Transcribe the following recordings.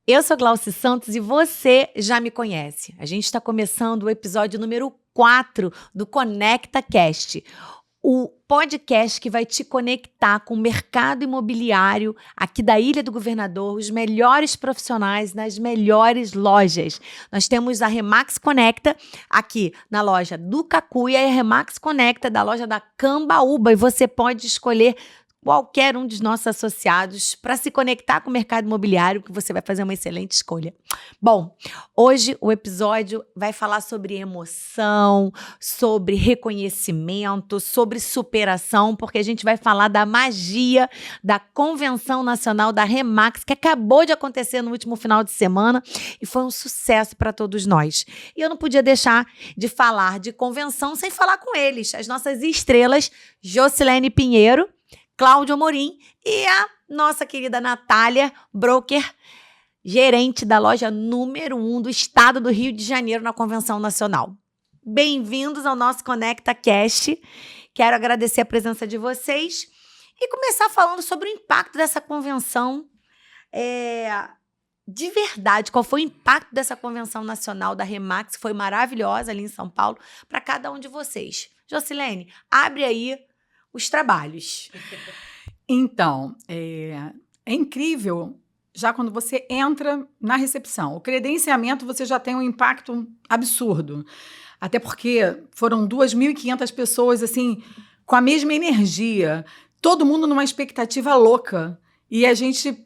Eu sou Glauci Santos e você já me conhece. A gente está começando o episódio número 4 do ConectaCast, o podcast que vai te conectar com o mercado imobiliário aqui da Ilha do Governador, os melhores profissionais nas melhores lojas. Nós temos a Remax Conecta aqui na loja do Cacuia e a Remax Conecta da loja da Cambaúba, e você pode escolher qualquer um dos nossos associados para se conectar com o mercado imobiliário, que você vai fazer uma excelente escolha. Bom, hoje o episódio vai falar sobre emoção, sobre reconhecimento, sobre superação, porque a gente vai falar da magia da Convenção Nacional da Remax, que acabou de acontecer no último final de semana e foi um sucesso para todos nós. E eu não podia deixar de falar de convenção sem falar com eles, as nossas estrelas, Jocilene Pinheiro, Cláudio Amorim e a nossa querida Natália, broker, gerente da loja número 1 do estado do Rio de Janeiro na Convenção Nacional. Bem-vindos ao nosso ConectaCast. Quero agradecer a presença de vocês e começar falando sobre o impacto dessa convenção. De verdade, qual foi o impacto dessa Convenção Nacional da Remax, que foi maravilhosa ali em São Paulo, para cada um de vocês. Jocilene, abre aí os trabalhos. Então, é incrível já quando você entra na recepção. O credenciamento você já tem um impacto absurdo. Até porque foram 2.500 pessoas assim, com a mesma energia. Todo mundo numa expectativa louca. E a gente,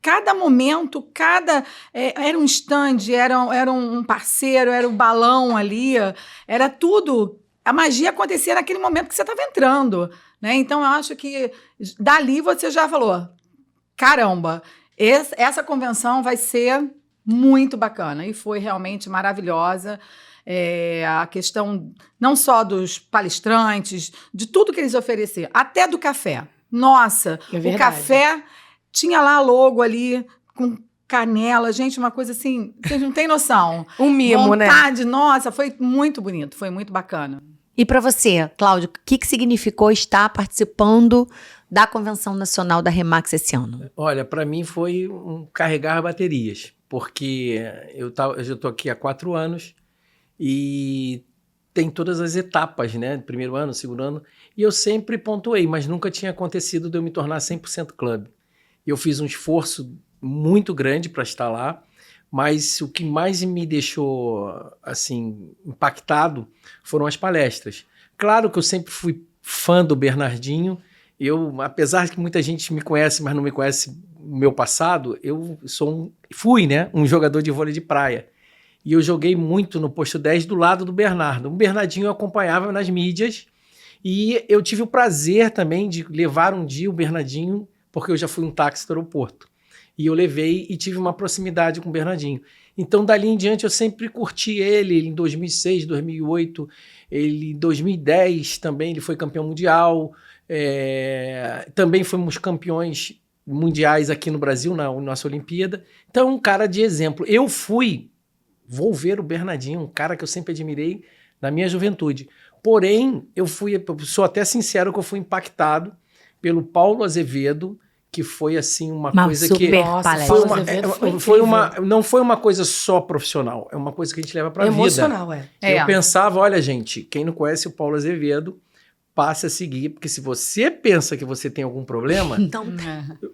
cada momento, era um stand, era um parceiro, era o balão ali, era tudo. A magia acontecia naquele momento que você estava entrando, né? Então, eu acho que dali você já falou, caramba, essa convenção vai ser muito bacana. E foi realmente maravilhosa. A questão não só dos palestrantes, de tudo que eles ofereceram, até do café. Nossa, o café tinha lá logo ali, com canela, gente, uma coisa assim, vocês não têm noção. Um mimo, vontade, né? Nossa, foi muito bonito, foi muito bacana. E para você, Cláudio, o que significou estar participando da Convenção Nacional da Remax esse ano? Olha, para mim foi um carregar baterias, porque eu já estou aqui há 4 anos e tem todas as etapas, né? Primeiro ano, segundo ano, e eu sempre pontuei, mas nunca tinha acontecido de eu me tornar 100% clube. Eu fiz um esforço muito grande para estar lá, mas o que mais me deixou assim impactado foram as palestras. Claro que eu sempre fui fã do Bernardinho. Eu, apesar de que muita gente me conhece, mas não me conhece o meu passado, eu fui um jogador de vôlei de praia. E eu joguei muito no posto 10 do lado do Bernardo. O Bernardinho eu acompanhava nas mídias e eu tive o prazer também de levar um dia o Bernardinho, porque eu já fui um táxi do aeroporto. E eu levei e tive uma proximidade com o Bernardinho. Então, dali em diante, eu sempre curti ele em 2006, 2008. Em 2010 também ele foi campeão mundial. Também fomos campeões mundiais aqui no Brasil, na nossa Olimpíada. Então, um cara de exemplo. Vou ver o Bernardinho, um cara que eu sempre admirei na minha juventude. Porém, eu sou até sincero que eu fui impactado pelo Paulo Azevedo, que foi assim uma coisa que não foi uma coisa só profissional, é uma coisa que a gente leva para a vida. Emocional, Eu pensava, olha gente, quem não conhece o Paulo Azevedo, passe a seguir, porque se você pensa que você tem algum problema,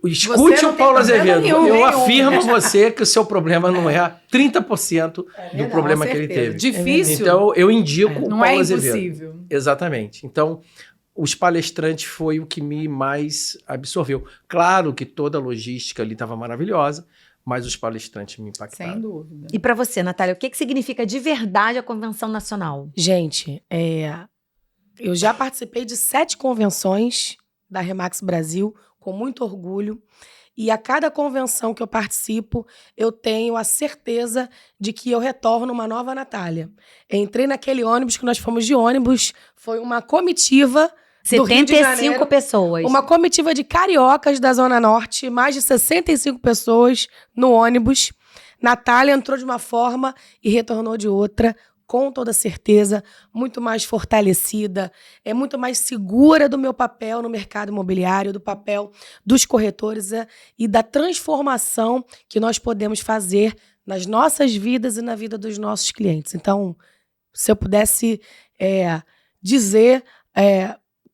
escute o Paulo Azevedo. Eu afirmo a você que o seu problema não é 30% do problema que ele teve. Difícil. Então eu indico o não Paulo é Azevedo. Impossível. Exatamente. Então os palestrantes foi o que me mais absorveu. Claro que toda a logística ali estava maravilhosa, mas os palestrantes me impactaram. Sem dúvida. E para você, Natália, o que significa de verdade a Convenção Nacional? Gente, eu já participei de 7 convenções da Remax Brasil, com muito orgulho. E a cada convenção que eu participo, eu tenho a certeza de que eu retorno uma nova Natália. Entrei naquele ônibus que nós fomos de ônibus, foi uma comitiva 75 pessoas. Uma comitiva de cariocas da Zona Norte, mais de 65 pessoas no ônibus. Natália entrou de uma forma e retornou de outra, com toda certeza, muito mais fortalecida, é muito mais segura do meu papel no mercado imobiliário, do papel dos corretores e da transformação que nós podemos fazer nas nossas vidas e na vida dos nossos clientes. Então, se eu pudesse dizer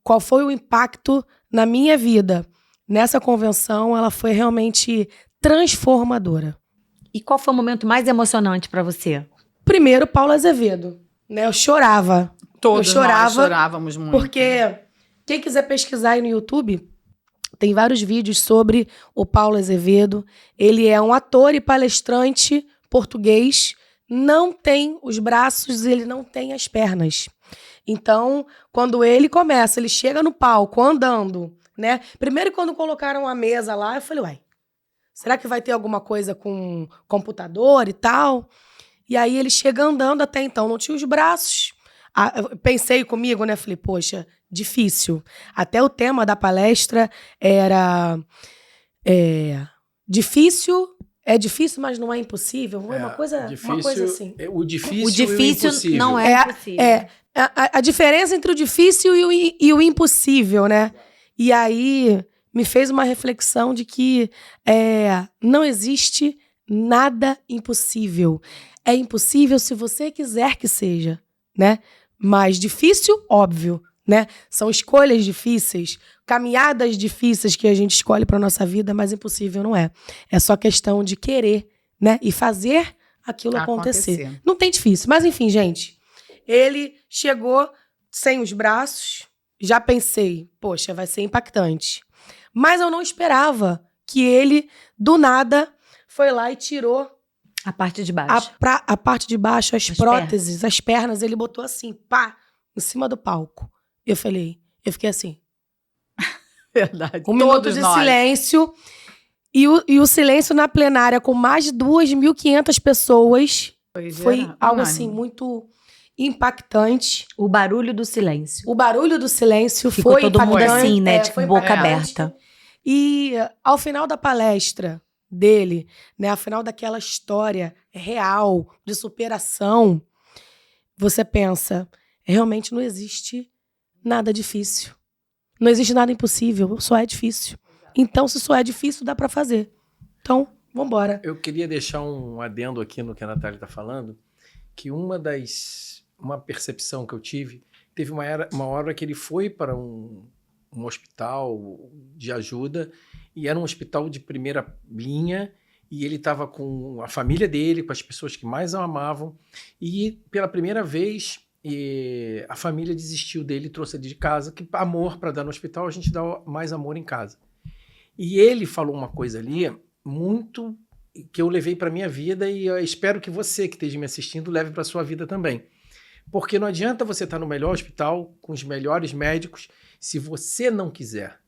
qual foi o impacto na minha vida nessa convenção, ela foi realmente transformadora. E qual foi o momento mais emocionante para você? Primeiro, Paulo Azevedo, né? Eu chorava. Todos eu chorava, nós chorávamos muito. Porque quem quiser pesquisar aí no YouTube, tem vários vídeos sobre o Paulo Azevedo. Ele é um ator e palestrante português, não tem os braços, ele não tem as pernas. Então, quando ele começa, ele chega no palco andando, né? Primeiro, quando colocaram a mesa lá, eu falei, uai, será que vai ter alguma coisa com computador e tal? E aí ele chega andando, até então não tinha os braços. Eu pensei comigo, né? Falei, poxa, difícil. Até o tema da palestra era difícil, mas não é impossível. Uma coisa assim. O difícil O difícil e o impossível. não é impossível. A diferença entre o difícil e o impossível, né? E aí me fez uma reflexão de que não existe nada impossível. É impossível se você quiser que seja, né? Mas difícil, óbvio, né? São escolhas difíceis, caminhadas difíceis que a gente escolhe para nossa vida, mas impossível não é. É só questão de querer, né? E fazer aquilo acontecer. Não tem difícil. Mas enfim, gente, ele chegou sem os braços, já pensei, poxa, vai ser impactante. Mas eu não esperava que ele, do nada, foi lá e tirou a parte de baixo. A parte de baixo, as próteses, as pernas, ele botou assim, pá, em cima do palco. Eu fiquei assim. Verdade. Um minuto de silêncio. E o silêncio na plenária com mais de 2.500 pessoas foi algo assim muito impactante. O barulho do silêncio. O barulho do silêncio ficou foi todo impactante. Mundo assim, né? Tipo, boca aberta. E ao final da palestra dele, né, ao final daquela história real de superação, você pensa, realmente não existe nada difícil. Não existe nada impossível, só é difícil. Então, se só é difícil, dá para fazer. Então, vambora. Eu queria deixar um adendo aqui no que a Natália está falando, que uma percepção que eu tive, teve uma hora que ele foi para um hospital de ajuda, e era um hospital de primeira linha, e ele estava com a família dele, com as pessoas que mais o amavam, e pela primeira vez a família desistiu dele e trouxe ele de casa, que amor para dar no hospital, a gente dá mais amor em casa. E ele falou uma coisa ali, muito que eu levei para minha vida, e eu espero que você que esteja me assistindo leve para sua vida também. Porque não adianta você estar no melhor hospital, com os melhores médicos, se você não quiser.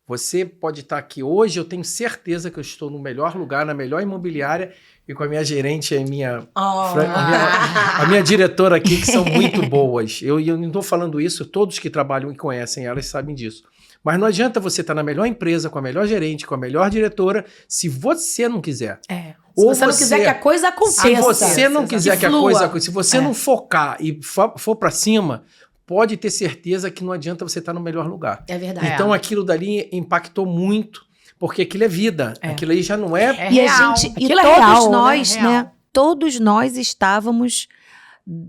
Você pode estar aqui hoje, eu tenho certeza que eu estou no melhor lugar, na melhor imobiliária, e com a minha gerente e a minha diretora aqui, que são muito boas. Eu não estou falando isso, todos que trabalham e conhecem elas sabem disso. Mas não adianta você estar na melhor empresa, com a melhor gerente, com a melhor diretora, se você não quiser. Se você não quiser que a coisa aconteça. Se você não quiser que a coisa aconteça, se você não focar e for para cima, pode ter certeza que não adianta você estar no melhor lugar. É verdade. Então aquilo dali impactou muito, porque aquilo é vida. Aquilo aí já não é... E a gente, e todos real, nós, né? Todos nós estávamos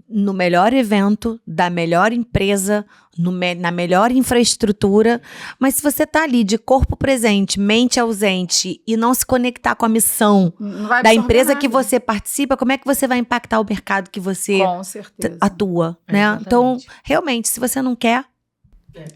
no melhor evento, da melhor empresa, na melhor infraestrutura, mas se você tá ali de corpo presente, mente ausente e não se conectar com a missão da empresa que você participa, como é que você vai impactar o mercado que você atua, né? Exatamente. Então, realmente, se você não quer...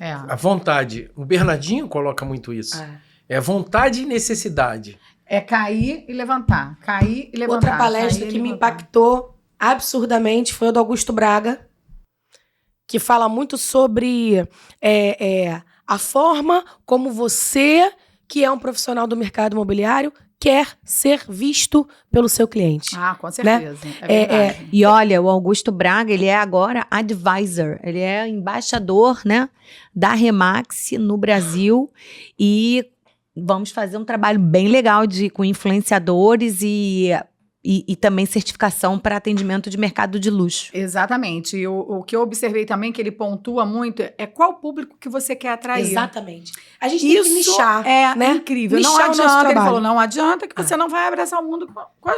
A vontade. O Bernardinho coloca muito isso. É vontade e necessidade. É cair e levantar. Cair e levantar. Outra palestra que me impactou absurdamente foi o do Augusto Braga, que fala muito sobre a forma como você, que é um profissional do mercado imobiliário, quer ser visto pelo seu cliente. Com certeza. Né? É verdade. E olha, o Augusto Braga, ele é agora advisor, ele é embaixador, né, da Remax no Brasil, e vamos fazer um trabalho bem legal com influenciadores e E também certificação para atendimento de mercado de luxo. Exatamente. E o que eu observei também, que ele pontua muito, é qual público que você quer atrair. Exatamente. A gente tem que nichar, é né? incrível. Nichar não o nosso adianta, ele trabalho. falou, não adianta que você não vai abraçar o mundo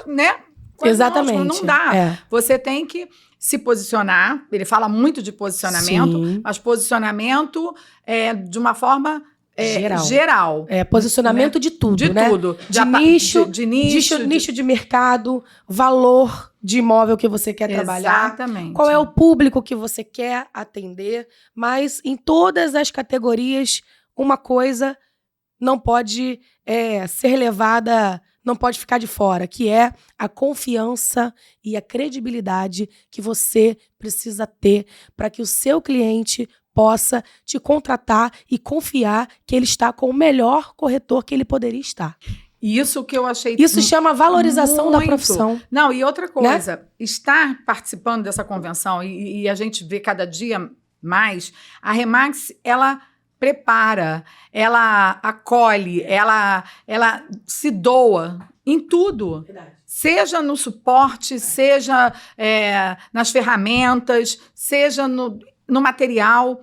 né? Exatamente. Não dá. É. Você tem que se posicionar. Ele fala muito de posicionamento, Sim. mas posicionamento de uma forma geral. Posicionamento, né? De tudo, de né? Tudo. De nicho, de nicho de mercado, valor de imóvel que você quer trabalhar. Exatamente. Qual é o público que você quer atender, mas em todas as categorias, uma coisa não pode ser levada, não pode ficar de fora, que é a confiança e a credibilidade que você precisa ter para que o seu cliente possa te contratar e confiar que ele está com o melhor corretor que ele poderia estar. Isso que eu achei... Isso chama valorização da muito. profissão. Não, e outra coisa, né? Estar participando dessa convenção, e a gente vê cada dia mais, a Remax, ela prepara, ela acolhe, ela se doa em tudo. Verdade. Seja no suporte, seja nas ferramentas, seja no material.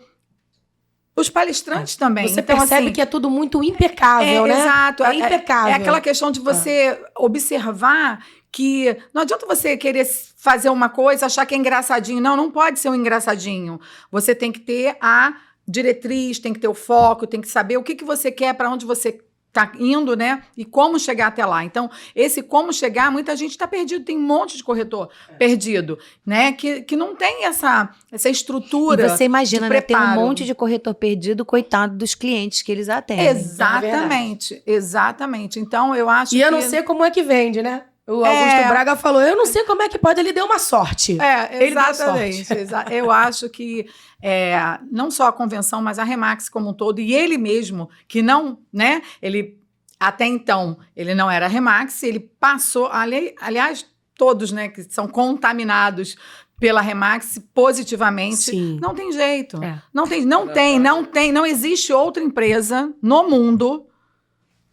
Os palestrantes também. Você então, percebe assim, que é tudo muito impecável, né? Exato. É impecável. É aquela questão de você observar que não adianta você querer fazer uma coisa, achar que é engraçadinho. Não pode ser um engraçadinho. Você tem que ter a diretriz, tem que ter o foco, tem que saber o que você quer, para onde você está indo, né? E como chegar até lá. Então, esse como chegar, muita gente está perdido. Tem um monte de corretor perdido, né? Que não tem essa estrutura. E você imagina, né? Tem um preparo. monte de corretor perdido, coitado dos clientes que eles atendem. Exatamente. Então, eu acho que... E eu não sei como é que vende, né? O Augusto Braga falou, eu não sei como é que pode, ele deu uma sorte. Ele exatamente. Eu acho que não só a convenção, mas a Remax como um todo, e ele mesmo, que não, né? Ele, até então, ele não era Remax, ele passou, aliás, todos, né, que são contaminados pela Remax positivamente. Sim. Não tem jeito. Não existe outra empresa no mundo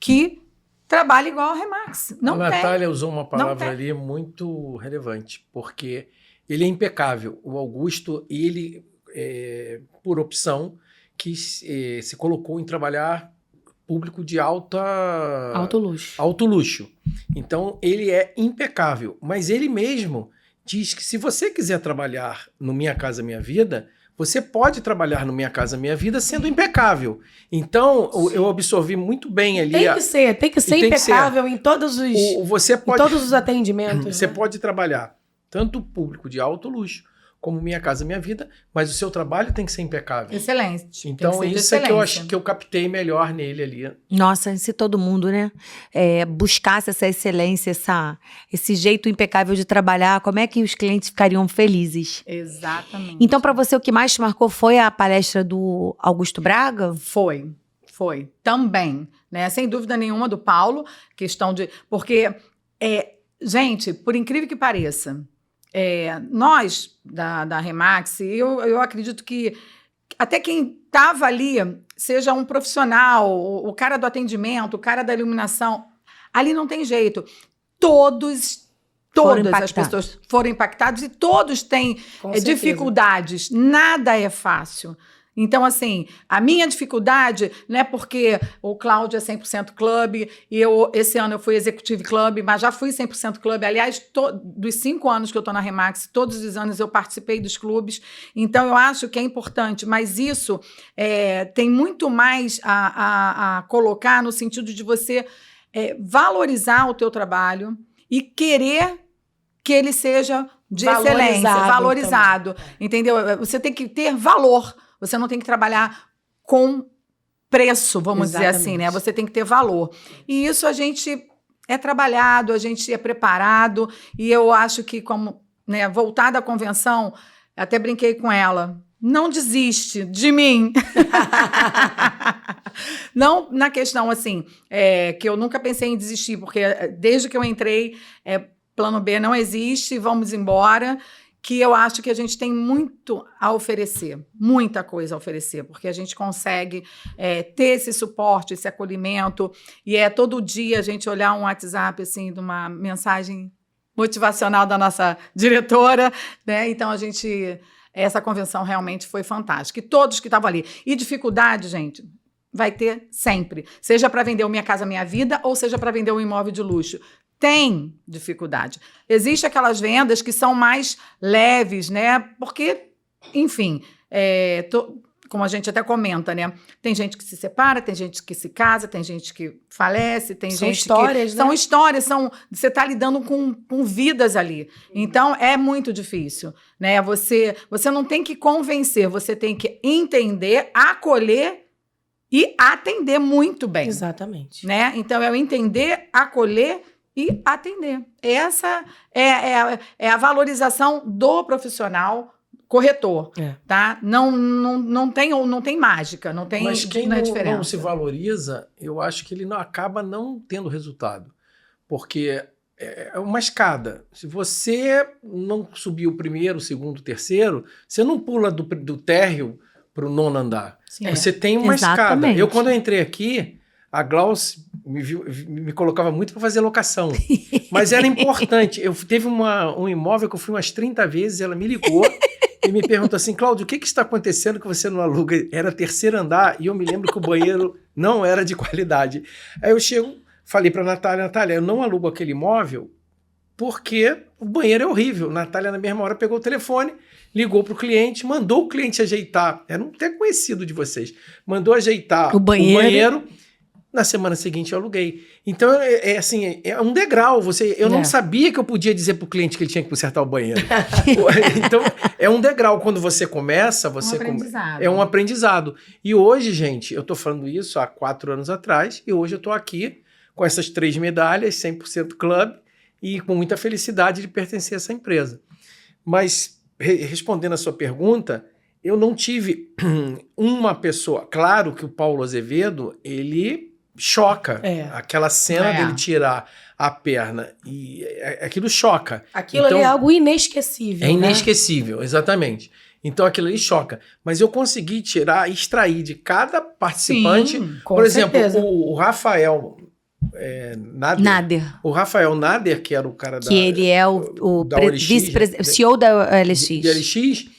que trabalha igual a Remax. A Natália usou uma palavra ali muito relevante, porque ele é impecável. O Augusto, ele, por opção, se colocou em trabalhar público de alto luxo. Então, ele é impecável. Mas ele mesmo diz que se você quiser trabalhar no Minha Casa Minha Vida, você pode trabalhar no Minha Casa Minha Vida sendo impecável. Então, eu absorvi muito bem ali. Tem que ser impecável em todos os atendimentos. Você pode trabalhar tanto o público de alto luxo, como Minha Casa Minha Vida, mas o seu trabalho tem que ser impecável. Excelente. Então, isso é que eu acho que eu captei melhor nele ali. Nossa, se todo mundo, né, buscasse essa excelência, esse jeito impecável de trabalhar, como é que os clientes ficariam felizes? Exatamente. Então, para você, o que mais te marcou foi a palestra do Augusto Braga? Foi. Também, né? Sem dúvida nenhuma, do Paulo, questão de... Porque, gente, por incrível que pareça, nós, da Remax, eu acredito que até quem estava ali, seja um profissional, o cara do atendimento, o cara da iluminação, ali não tem jeito. Todas as pessoas foram impactadas e todos têm dificuldades. Nada é fácil. Então, assim, a minha dificuldade não é porque o Cláudio é 100% clube e esse ano eu fui Executive Club, mas já fui 100% clube. Aliás, dos 5 anos que eu estou na Remax, todos os anos eu participei dos clubes. Então, eu acho que é importante, mas isso tem muito mais a colocar no sentido de você valorizar o teu trabalho e querer que ele seja de excelência, valorizado. Entendeu? Você tem que ter valor. Você não tem que trabalhar com preço, vamos dizer assim, né? Você tem que ter valor. E isso a gente é trabalhado, a gente é preparado. E eu acho que, como, né, voltada à convenção, até brinquei com ela, não desiste de mim. Não na questão, assim, que eu nunca pensei em desistir, porque desde que eu entrei, plano B não existe, vamos embora. Que eu acho que a gente tem muito a oferecer, muita coisa a oferecer, porque a gente consegue ter esse suporte, esse acolhimento, e todo dia a gente olhar um WhatsApp, assim, de uma mensagem motivacional da nossa diretora, né? Então, essa convenção realmente foi fantástica. E todos que estavam ali. E dificuldade, gente, vai ter sempre. Seja para vender o Minha Casa Minha Vida ou seja para vender um imóvel de luxo. Tem dificuldade. Existem aquelas vendas que são mais leves, né? Porque, enfim, como a gente até comenta, né? Tem gente que se separa, tem gente que se casa, tem gente que falece, tem São gente histórias, que... né? São histórias, você está lidando com vidas ali. Então, é muito difícil, né? Você não tem que convencer, você tem que entender, acolher e atender muito bem. Exatamente. Né? Então, é o entender, acolher e atender. Essa é a valorização do profissional corretor, tá? Não tem mágica, não tem Mas quem diferença. não se valoriza, eu acho que ele acaba não tendo resultado. Porque é uma escada. Se você não subir o primeiro, o segundo, o terceiro, você não pula do térreo para o 9º andar. Sim. Você tem uma Exatamente. escada. Quando eu entrei aqui, a Glauce me colocava muito para fazer locação. Mas era importante. Teve um imóvel que eu fui umas 30 vezes, ela me ligou e me perguntou assim, Cláudio, o que está acontecendo que você não aluga? Era 3º andar e eu me lembro que o banheiro não era de qualidade. Aí eu falei para Natália, eu não alugo aquele imóvel porque o banheiro é horrível. Natália, na mesma hora, pegou o telefone, ligou para o cliente, mandou o cliente ajeitar. Era até conhecido de vocês. Mandou ajeitar o banheiro. Na semana seguinte eu aluguei. Então, assim, é um degrau. Eu não sabia que eu podia dizer pro cliente que ele tinha que consertar o banheiro. Então, é um degrau. Quando você começa, é um aprendizado. E hoje, gente, eu tô falando isso há 4 anos atrás, e hoje eu tô aqui com essas 3 medalhas, 100% Club, e com muita felicidade de pertencer a essa empresa. Mas, respondendo a sua pergunta, eu não tive uma pessoa... Claro que o Paulo Azevedo, ele... choca. Aquela cena dele tirar a perna e aquilo choca. Aquilo ali é algo inesquecível. É inesquecível, exatamente. Então aquilo ali choca. Mas eu consegui extrair de cada participante. Sim, por exemplo, certeza. o Rafael Nader. O Rafael Nader, que era o cara que ele é o vice-presidente, CEO da LX. De LX.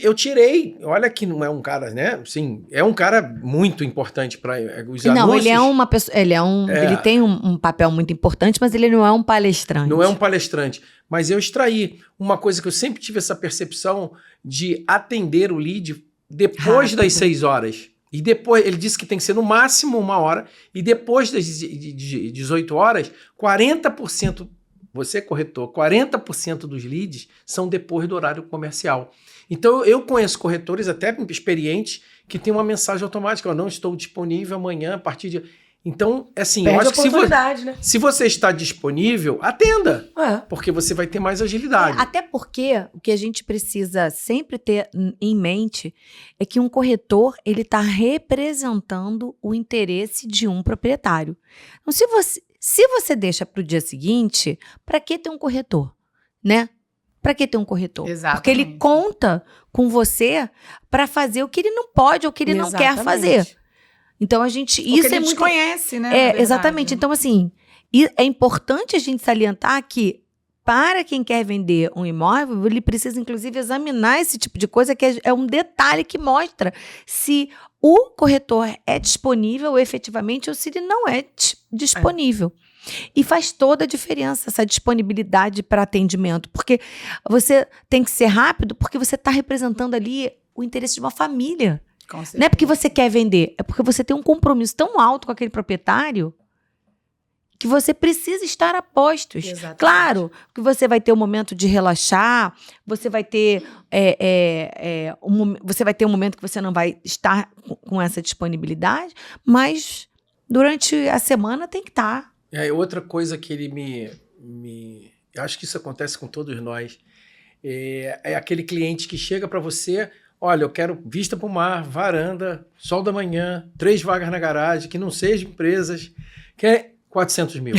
Eu tirei, olha que não é um cara, né? Sim, é um cara muito importante para os anúncios. Não, ele é uma pessoa, ele tem um papel muito importante, mas ele não é um palestrante. Não é um palestrante, mas eu extraí uma coisa que eu sempre tive essa percepção de atender o lead depois das 6 horas. E depois, ele disse que tem que ser no máximo 1 hora, e depois das 18 horas, 40%, você corretor, 40% dos leads são depois do horário comercial. Então, eu conheço corretores até experientes que tem uma mensagem automática, eu não estou disponível amanhã a partir de... Então, assim, eu acho que se você está disponível, atenda, porque você vai ter mais agilidade. Até porque o que a gente precisa sempre ter em mente é que um corretor, ele está representando o interesse de um proprietário. Então, se você deixa para o dia seguinte, para que ter um corretor, né? Para que ter um corretor? Exatamente. Porque ele conta com você para fazer o que ele não pode ou o que ele não quer fazer. Então, isso é muito... desconhece, né? Exatamente. Então, assim, é importante a gente salientar que, para quem quer vender um imóvel, ele precisa, inclusive, examinar esse tipo de coisa, que é um detalhe que mostra se o corretor é disponível efetivamente ou se ele não é disponível. E faz toda a diferença essa disponibilidade para atendimento, porque você tem que ser rápido, porque você está representando ali o interesse de uma família. Não é porque você quer vender, é porque você tem um compromisso tão alto com aquele proprietário que você precisa estar a postos. Exatamente. Claro que você vai ter um momento de relaxar, você vai ter um momento que você não vai estar com essa disponibilidade, mas durante a semana tem que estar. Outra coisa que ele eu acho que isso acontece com todos nós, é aquele cliente que chega para você, olha, eu quero vista para o mar, varanda, sol da manhã, 3 vagas na garagem, que não sejam empresas, que é 400 mil.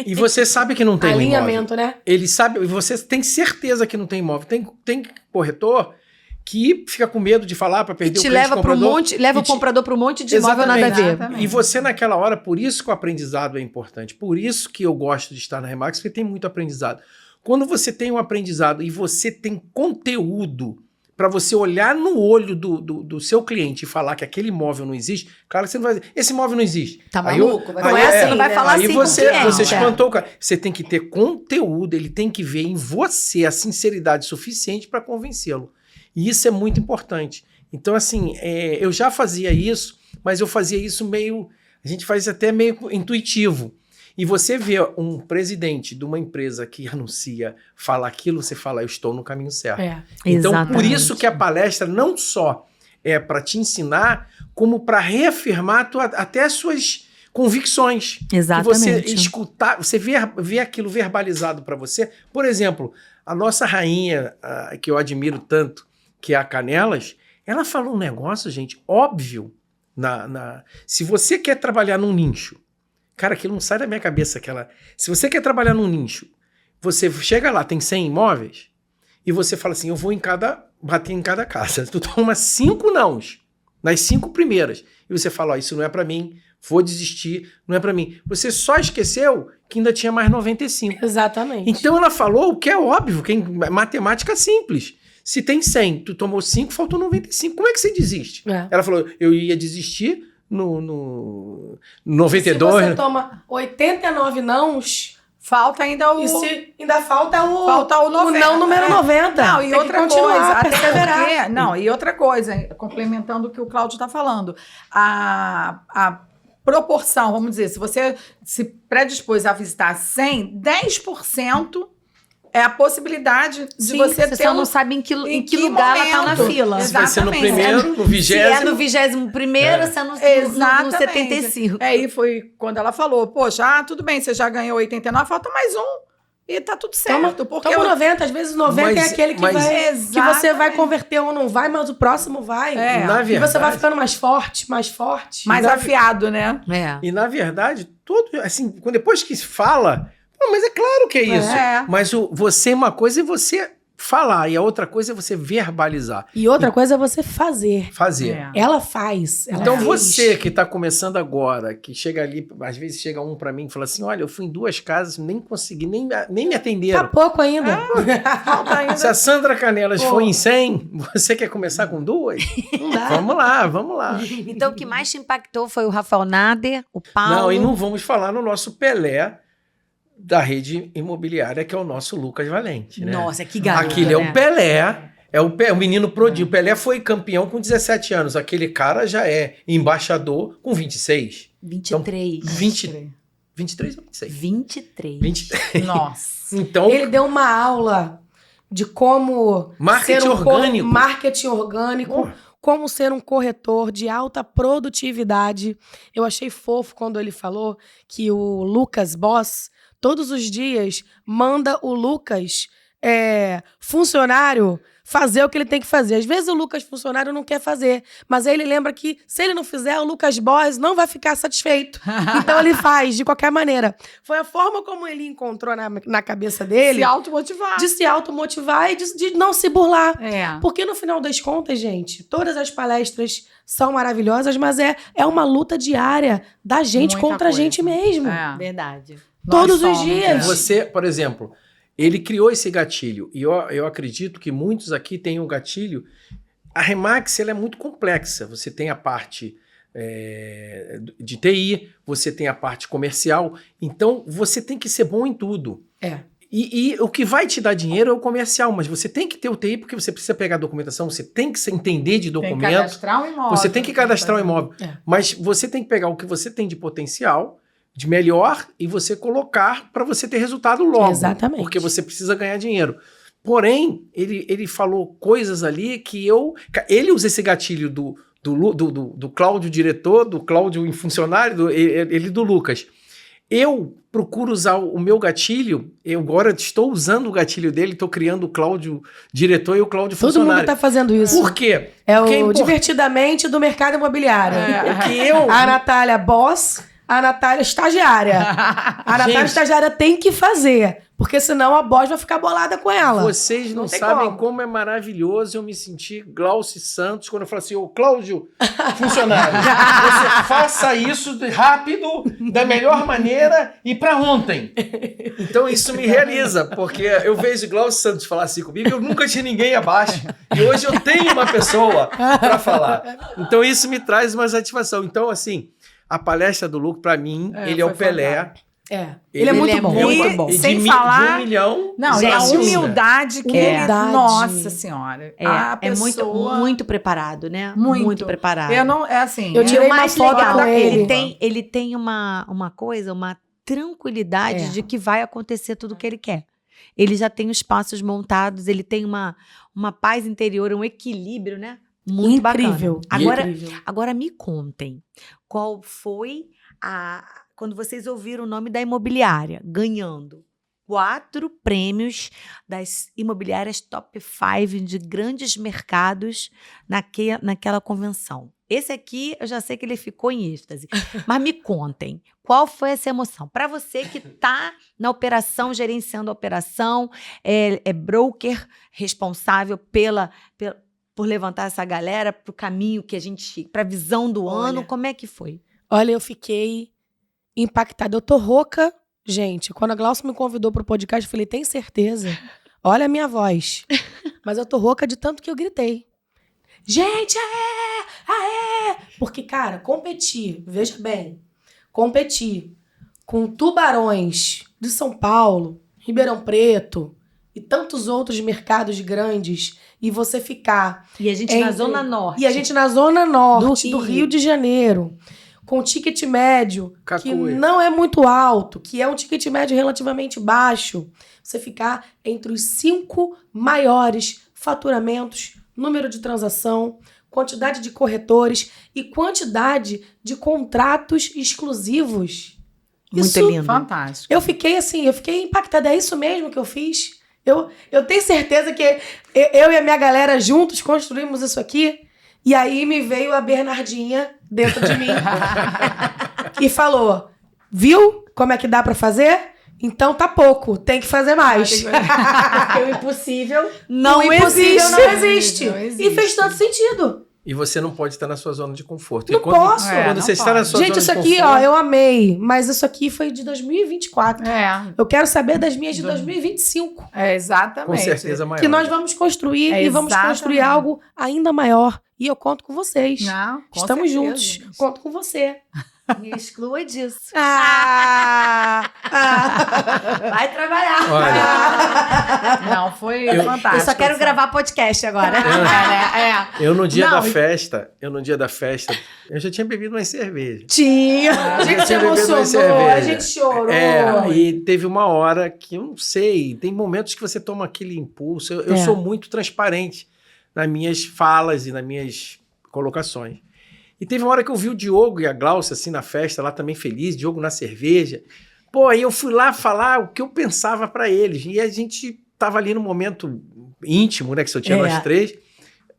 E você sabe que não tem alinhamento, imóvel. Né? Ele sabe, e você tem certeza que não tem imóvel. Tem corretor que fica com medo de falar para perder o cliente comprador. Leva o comprador para um monte de imóvel nada a ver. Exatamente. E você naquela hora, por isso que o aprendizado é importante, por isso que eu gosto de estar na Remax, porque tem muito aprendizado. Quando você tem um aprendizado e você tem conteúdo para você olhar no olho do seu cliente e falar que aquele imóvel não existe, claro que você não vai dizer, esse imóvel não existe. Tá Aí maluco? aí Você não vai falar aí assim você, com você cliente. espantou o cara. Você tem que ter conteúdo, ele tem que ver em você a sinceridade suficiente para convencê-lo. E isso é muito importante. Então, assim, eu já fazia isso, mas eu fazia isso meio... A gente faz até meio intuitivo. E você vê um presidente de uma empresa que anuncia, fala aquilo, você fala, eu estou no caminho certo. Então, Exatamente. por isso que a palestra não só é para te ensinar, como para reafirmar até as suas convicções. Exatamente. Que você escutar, você vê aquilo verbalizado para você. Por exemplo, a nossa rainha, que eu admiro tanto, que é a Canelas, ela falou um negócio, gente, óbvio. Se você quer trabalhar num nicho, cara, aquilo não sai da minha cabeça. Se você quer trabalhar num nicho, você chega lá, tem 100 imóveis, e você fala assim, eu vou bater em cada casa. Tu toma 5 nãos, nas 5 primeiras. E você fala, ó, isso não é pra mim, vou desistir, não é pra mim. Você só esqueceu que ainda tinha mais 95. Exatamente. Então ela falou o que é óbvio, que é matemática simples. Se tem 100, tu tomou 5, faltou 95. Como é que você desiste? Ela falou, eu ia desistir no 92. Se você toma 89 nãos, falta ainda o... e se ainda falta o 90. O não número 90. Não, e tem outra que continuar, coisa, até perseverar. porque... Não, e outra coisa, complementando o que o Cláudio está falando, a proporção, vamos dizer, se você se predispôs a visitar 100, 10% é a possibilidade de Sim, você você ter só não sabe em que lugar ela tá na momento. fila. Se vai ser no Exatamente. primeiro, no 20º. Se é no 21º, se é no Exatamente. 75. Aí foi quando ela falou, poxa, tudo bem, você já ganhou 89, falta mais um. E tá tudo certo. Porque Toma 90, às vezes 90 é aquele que vai... Que você vai Exatamente. converter ou não vai, mas o próximo vai. Na E verdade, você vai ficando mais forte, mais forte. mais afiado, né? E na verdade, assim, depois que se fala, mas é claro que é isso. Mas você é uma coisa é você falar, e a outra coisa é você verbalizar. E outra coisa é você fazer. Fazer. Ela faz. Ela Então fez. você que está começando agora, que chega ali, às vezes chega um para mim e fala assim, olha, eu fui em 2 casas, nem consegui, nem me atenderam. Tá pouco ainda. Falta ainda. Se a Sandra Canelas foi em 100, você quer começar com 2? Não dá. Vamos lá. Então, o que mais te impactou foi o Rafael Nader, o Paulo... Não, e não vamos falar no nosso Pelé da rede imobiliária, que é o nosso Lucas Valente, né? Nossa, que garoto, Aquele né? é o Pelé, o menino prodígio. O Pelé foi campeão com 17 anos. Aquele cara já é embaixador com 26. 23. 23 ou 26? 23. 23. Nossa. Então, Ele deu uma aula de como Marketing ser orgânico. Marketing orgânico, como ser um corretor de alta produtividade. Eu achei fofo quando ele falou que o Lucas Boss, todos os dias, manda o Lucas, funcionário, fazer o que ele tem que fazer. Às vezes o Lucas funcionário não quer fazer, mas aí ele lembra que se ele não fizer, o Lucas Boss não vai ficar satisfeito. Então ele faz, de qualquer maneira. Foi a forma como ele encontrou na cabeça dele Se automotivar. de se automotivar e de não se burlar. É. Porque no final das contas, gente, todas as palestras são maravilhosas, mas é uma luta diária da gente Muita contra a coisa. gente mesmo. É. Verdade. Todos Nós os somos, dias. você, por exemplo, ele criou esse gatilho. E eu acredito que muitos aqui têm um gatilho. A Remax ela é muito complexa. Você tem a parte de TI, você tem a parte comercial. Então, você tem que ser bom em tudo. E o que vai te dar dinheiro é o comercial, mas você tem que ter o TI porque você precisa pegar a documentação, você tem que entender de Tem que documento, cadastrar um imóvel. você tem que cadastrar um imóvel. Mas você tem que pegar o que você tem de potencial, de melhor, e você colocar para você ter resultado logo. Exatamente. Porque você precisa ganhar dinheiro. Porém, ele falou coisas ali que ele usa esse gatilho do Cláudio diretor, do Cláudio funcionário, do Lucas. Eu procuro usar o meu gatilho, eu agora estou usando o gatilho dele, estou criando o Cláudio diretor e o Cláudio Todo funcionário. mundo tá fazendo isso. Por quê? É Porque o divertidamente do mercado imobiliário. A Natália boss, a Natália estagiária. A Natália estagiária tem que fazer. Porque senão a Boss vai ficar bolada com ela. Vocês não tem sabem como. como é maravilhoso eu me sentir Glaucio Santos quando eu falo assim, ô Cláudio, funcionário, você faça isso rápido, da melhor maneira e pra ontem. Então isso me realiza, porque eu vejo Glaucio Santos falar assim comigo, eu nunca tinha ninguém abaixo, e hoje eu tenho uma pessoa pra falar. Então isso me traz uma satisfação. Então, assim, a palestra do Lucro, pra mim, ele é o foi Pelé. fantástico. Ele é muito é bom. muito bom. E Sem de falar- 1 milhão. Não, e Gente, a assim, humildade que ele... Humildade. Nossa Senhora. A É muito, pessoa- muito preparado, né? Muito. preparado. Eu não... É assim... Eu E tirei o uma mais foto legal, com ele. Ele tem uma coisa, uma tranquilidade É. de que vai acontecer tudo o que ele quer. Ele já tem os passos montados, ele tem uma paz interior, um equilíbrio, né? Muito Incrível. bacana. Incrível. Agora me contem, qual foi quando vocês ouviram o nome da imobiliária ganhando 4 prêmios das imobiliárias top 5 de grandes mercados naquela convenção. Esse aqui, eu já sei que ele ficou em êxtase. Mas me contem, qual foi essa emoção? Para você que está na operação, gerenciando a operação, é broker responsável por levantar essa galera para o caminho que a gente... para a visão do ano, como é que foi? Olha, eu fiquei impactada. Eu tô rouca. Gente, quando a Glaucia me convidou pro podcast, eu falei, tem certeza? Olha a minha voz. Mas eu tô rouca de tanto que eu gritei. Gente, aê! Porque, cara, competir, veja bem, competir com Tubarões de São Paulo, Ribeirão Preto e tantos outros mercados grandes e você ficar... E a gente na Zona Norte. E a gente na Zona Norte Do do Rio de Janeiro, com ticket médio, que Cacuia. não é muito alto, que é um ticket médio relativamente baixo, você ficar entre os 5 maiores faturamentos, número de transação, quantidade de corretores e quantidade de contratos exclusivos. Muito Isso, lindo. Fantástico. eu fiquei impactada. É isso mesmo que eu fiz? Eu tenho certeza que eu e a minha galera juntos construímos isso aqui. E aí me veio a Bernardinha dentro de mim e falou, viu como é que dá pra fazer? Então tá pouco, tem que fazer mais. Porque o impossível Não não existe. Não existe. E fez tanto sentido. E você não pode estar na sua zona de conforto. Não E quando, posso. Quando não você está na pode. sua Gente, zona isso de aqui, conforto, ó, eu amei. Mas isso aqui foi de 2024. Eu quero saber das minhas de 2025. Exatamente. com certeza maior. Que nós vamos construir É e vamos construir exatamente. algo ainda maior. E eu conto com vocês. Não, com Estamos certeza. juntos. Conto com você. Me exclua disso. Ah! Vai trabalhar. Olha, Não, foi Eu fantástico. Eu só quero gravar podcast agora. eu no dia Não, da e- festa, eu já tinha bebido uma cerveja. Tinha. A gente se Tinha bebido uma emocionou, cerveja. a gente chorou. E teve uma hora que eu não sei, tem momentos que você toma aquele impulso. Eu É. sou muito transparente nas minhas falas e nas minhas colocações. E teve uma hora que eu vi o Diogo e a Glaucia assim na festa, lá também feliz, Diogo na cerveja. Pô, aí eu fui lá falar o que eu pensava pra eles. E a gente tava ali no momento íntimo, né, que só tinha nós 3.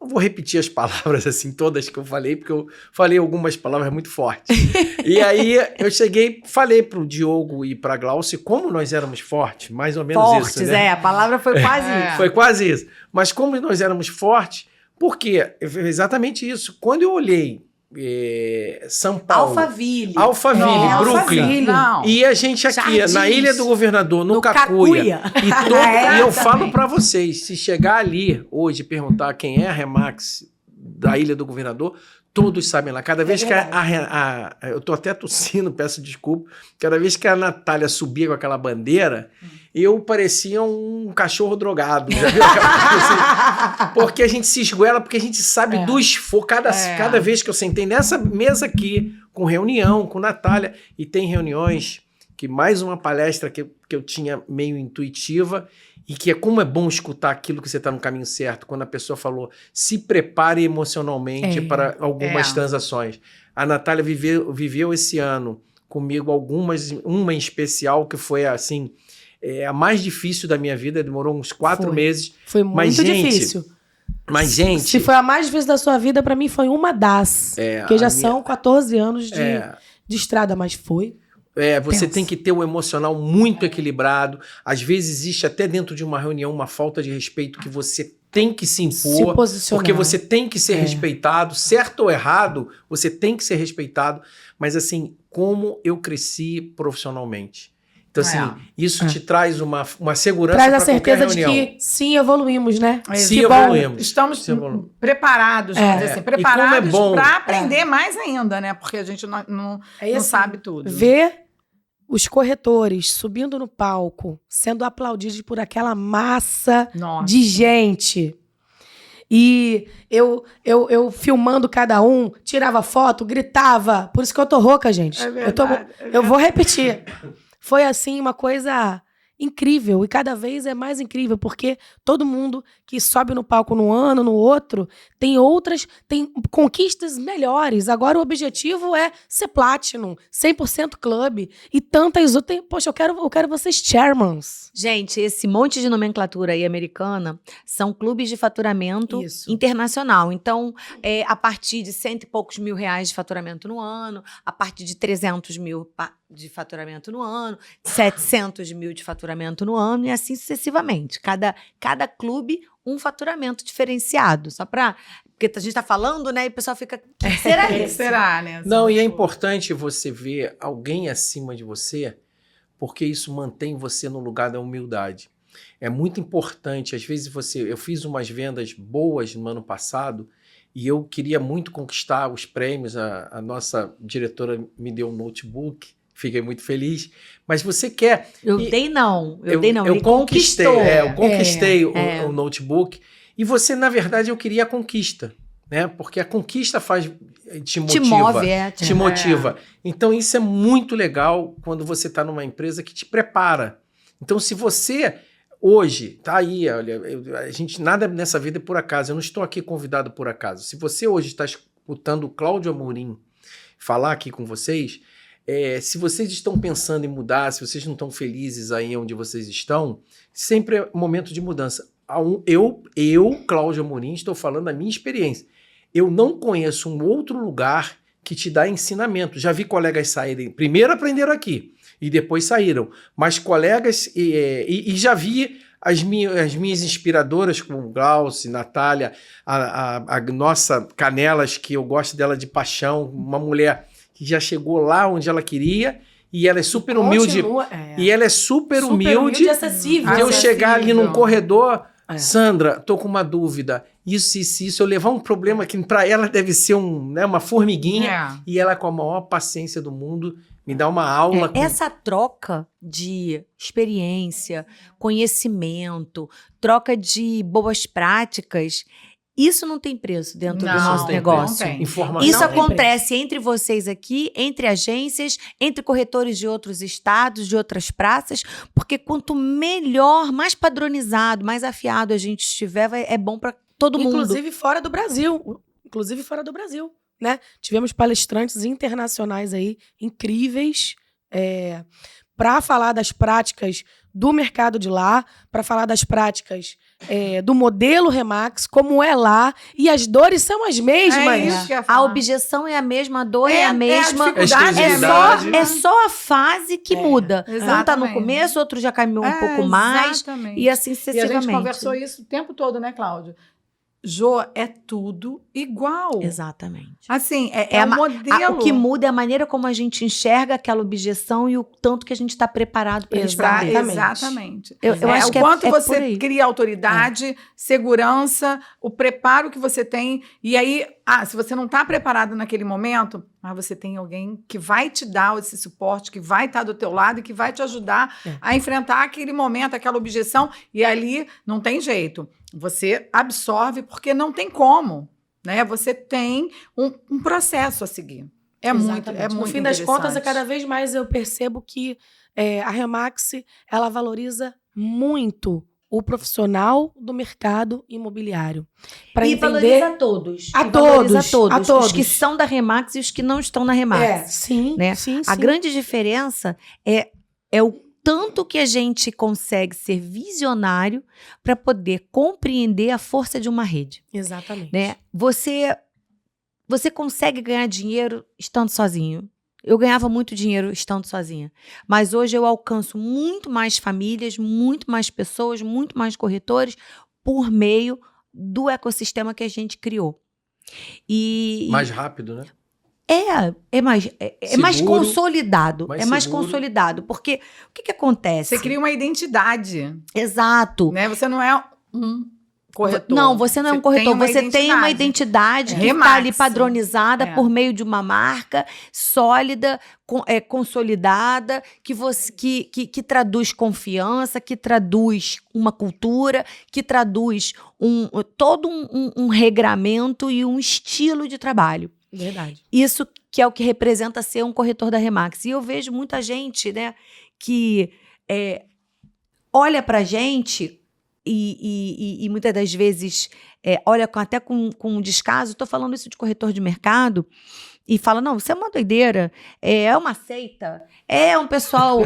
Eu vou repetir as palavras assim, todas que eu falei, porque eu falei algumas palavras muito fortes. E aí eu cheguei, falei pro Diogo e pra Glaucia como nós éramos fortes, mais ou menos Fortes, isso, né? a palavra foi quase É. isso. Foi quase isso. Mas como nós éramos fortes, porque exatamente isso. Quando eu olhei São Paulo, Alphaville. Alphaville, Não, Brooklyn, Alphaville. Não. e a gente aqui Jardins. na Ilha do Governador, no No Cacuia. Cacuia. E eu falo pra vocês, se chegar ali hoje e perguntar quem é a Remax da Ilha do Governador, todos sabem lá. Cada vez que eu tô até tossindo, peço desculpa, cada vez que a Natália subia com aquela bandeira, eu parecia um cachorro drogado. Já viu aquela coisa assim? Porque a gente se esgoela, porque a gente sabe do esforço. Cada vez que eu sentei nessa mesa aqui, com reunião, com Natália, e tem reuniões que mais uma palestra que eu tinha meio intuitiva, e que como é bom escutar aquilo que você está no caminho certo, quando a pessoa falou, se prepare emocionalmente para algumas transações. A Natália viveu esse ano comigo uma em especial, que foi assim, a mais difícil da minha vida, demorou uns 4 meses. Foi muito Mas, gente, difícil. Mas, gente... Se foi a mais difícil da sua vida, pra mim foi uma das. Porque já são 14 anos de estrada, mas foi. Você Pensa. tem que ter o emocional muito equilibrado. Às vezes existe até dentro de uma reunião uma falta de respeito que você tem que se Se impor, posicionar. porque você tem que ser respeitado, certo ou errado, você tem que ser respeitado. Mas assim, como eu cresci profissionalmente. Então assim, isso te traz uma segurança Traz a para qualquer certeza de reunião. que sim, evoluímos, né? Se Que bom. evoluímos. Estamos Se evoluímos. preparados, vamos dizer assim, E como é preparados bom. para aprender mais ainda, né? Porque a gente não Aí, assim, sabe tudo. Ver os corretores subindo no palco, sendo aplaudidos por aquela massa Nossa. de gente. E eu filmando cada um, tirava foto, gritava. Por isso que eu tô rouca, gente. É verdade, Eu vou repetir. Foi assim uma coisa incrível e cada vez é mais incrível porque todo mundo que sobe no palco num ano, no outro, tem conquistas melhores. Agora o objetivo é ser Platinum, 100% Club e tantas outras. Poxa, eu quero vocês chairmans. Gente, esse monte de nomenclatura aí americana são clubes de faturamento Isso. internacional. Então, a partir de 100 e poucos mil reais de faturamento no ano, a partir de 300 mil de faturamento no ano, 700 mil de faturamento no ano e assim sucessivamente. Cada clube, um faturamento diferenciado. Só para... Porque a gente tá falando, né? E o pessoal fica... Será isso? Será, né? Não, e é importante você ver alguém acima de você, porque isso mantém você no lugar da humildade. É muito importante, às vezes eu fiz umas vendas boas no ano passado e eu queria muito conquistar os prêmios, a nossa diretora me deu um notebook, fiquei muito feliz, mas você quer... Eu Eu conquistei, conquistou. eu conquistei o notebook e você, na verdade, eu queria a conquista, né? Porque a conquista te motiva. Te move, te motiva. Então, isso é muito legal quando você está numa empresa que te prepara. Então, se você hoje tá aí, olha, a gente nada nessa vida é por acaso. Eu não estou aqui convidado por acaso. Se você hoje está escutando o Cláudio Amorim falar aqui com vocês, se vocês estão pensando em mudar, se vocês não estão felizes aí onde vocês estão, sempre é momento de mudança. Eu, Cláudio Amorim, estou falando da minha experiência. Eu não conheço um outro lugar que te dá ensinamento. Já vi colegas saírem, primeiro aprenderam aqui e depois saíram, mas colegas, e já vi as minhas inspiradoras, como Glauci, Natália, a nossa Canelas, que eu gosto dela de paixão, uma mulher que já chegou lá onde ela queria e ela é super humilde. E ela é super humilde e acessível. de eu chegar ali num corredor... É. Sandra, tô com uma dúvida. Isso, eu levar um problema que para ela deve ser uma formiguinha. E ela, com a maior paciência do mundo, me dá uma aula. Essa troca de experiência, conhecimento, troca de boas práticas, isso não tem preço dentro do nosso negócio. Não tem. Informação. Isso acontece entre vocês aqui, entre agências, entre corretores de outros estados, de outras praças, porque quanto melhor, mais padronizado, mais afiado a gente estiver, é bom para todo mundo. Inclusive fora do Brasil. Né? Tivemos palestrantes internacionais aí, incríveis, para falar das práticas do mercado de lá, para falar das práticas do modelo Remax, como é lá, e as dores são as mesmas. A objeção é a mesma, a dor é a mesma. É só a fase que muda. Exatamente. Um tá no começo, outro já caminhou um pouco mais, exatamente. e assim E a sucessivamente. gente conversou isso o tempo todo, né, Cláudio? Jô, é tudo igual. Exatamente. Assim, é o modelo. O que muda é a maneira como a gente enxerga aquela objeção e o tanto que a gente está preparado para responder. Exatamente. Eu acho que o quanto por você aí. cria autoridade, segurança, o preparo que você tem. E aí, se você não está preparado naquele momento, mas você tem alguém que vai te dar esse suporte, que vai estar do teu lado e que vai te ajudar a enfrentar aquele momento, aquela objeção. E ali não tem jeito. Você absorve porque não tem como, né? Você tem um processo a seguir. É muito No fim das contas, cada vez mais eu percebo que a Remax, ela valoriza muito o profissional do mercado imobiliário. E valoriza a todos. A todos. Os que são da Remax e os que não estão na Remax. Sim, né? sim. A grande diferença é o tanto que a gente consegue ser visionário para poder compreender a força de uma rede. Exatamente. Né? Você consegue ganhar dinheiro estando sozinho. eu ganhava muito dinheiro estando sozinha. Mas hoje eu alcanço muito mais famílias, muito mais pessoas, muito mais corretores por meio do ecossistema que a gente criou. Mais rápido, né? É mais Seguro, consolidado. mais É mais seguro. consolidado. Porque o que acontece? Você cria uma identidade, Exato. né? Você não é um corretor. Não, você não é um corretor. Você tem uma identidade. identidade que está Remax. ali padronizada por meio de uma marca sólida, consolidada, que traduz confiança, que traduz uma cultura, que traduz todo um regramento e um estilo de trabalho. Verdade. Isso que é o que representa ser um corretor da Remax. E eu vejo muita gente, né, que olha pra gente e muitas das vezes olha até com descaso. Estou falando isso de corretor de mercado. E fala, não, isso é uma doideira, é uma seita, é um pessoal...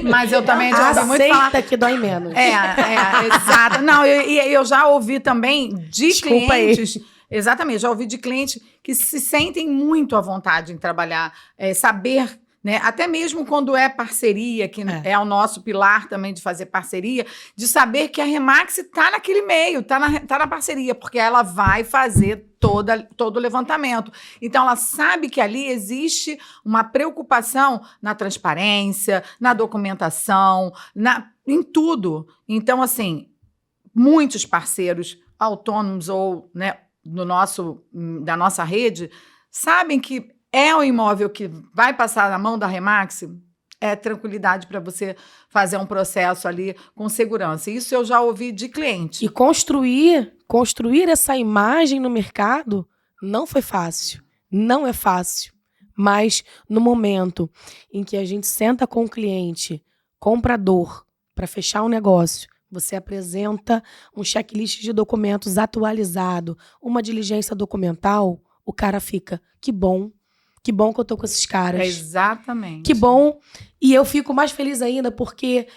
Mas eu também já ouvi muito falar... Aceita que dói menos. Exato. Não, eu já ouvi também de Desculpa clientes... Exatamente, já ouvi de clientes que se sentem muito à vontade em trabalhar, saber, né? Até mesmo quando é parceria, que é o nosso pilar também de fazer parceria, de saber que a Remax está naquele meio, tá na parceria, porque ela vai fazer todo o levantamento. Então, ela sabe que ali existe uma preocupação na transparência, na documentação, em tudo. Então, assim, muitos parceiros autônomos ou, né, da nossa rede, sabem que é um imóvel que vai passar na mão da Remax, é tranquilidade para você fazer um processo ali com segurança. Isso eu já ouvi de cliente. E construir essa imagem no mercado não foi fácil. Não é fácil. Mas no momento em que a gente senta com o cliente, comprador, para fechar um negócio, você apresenta um checklist de documentos atualizado, uma diligência documental, o cara fica, que bom que eu tô com esses caras. Exatamente. Que bom. E eu fico mais feliz ainda porque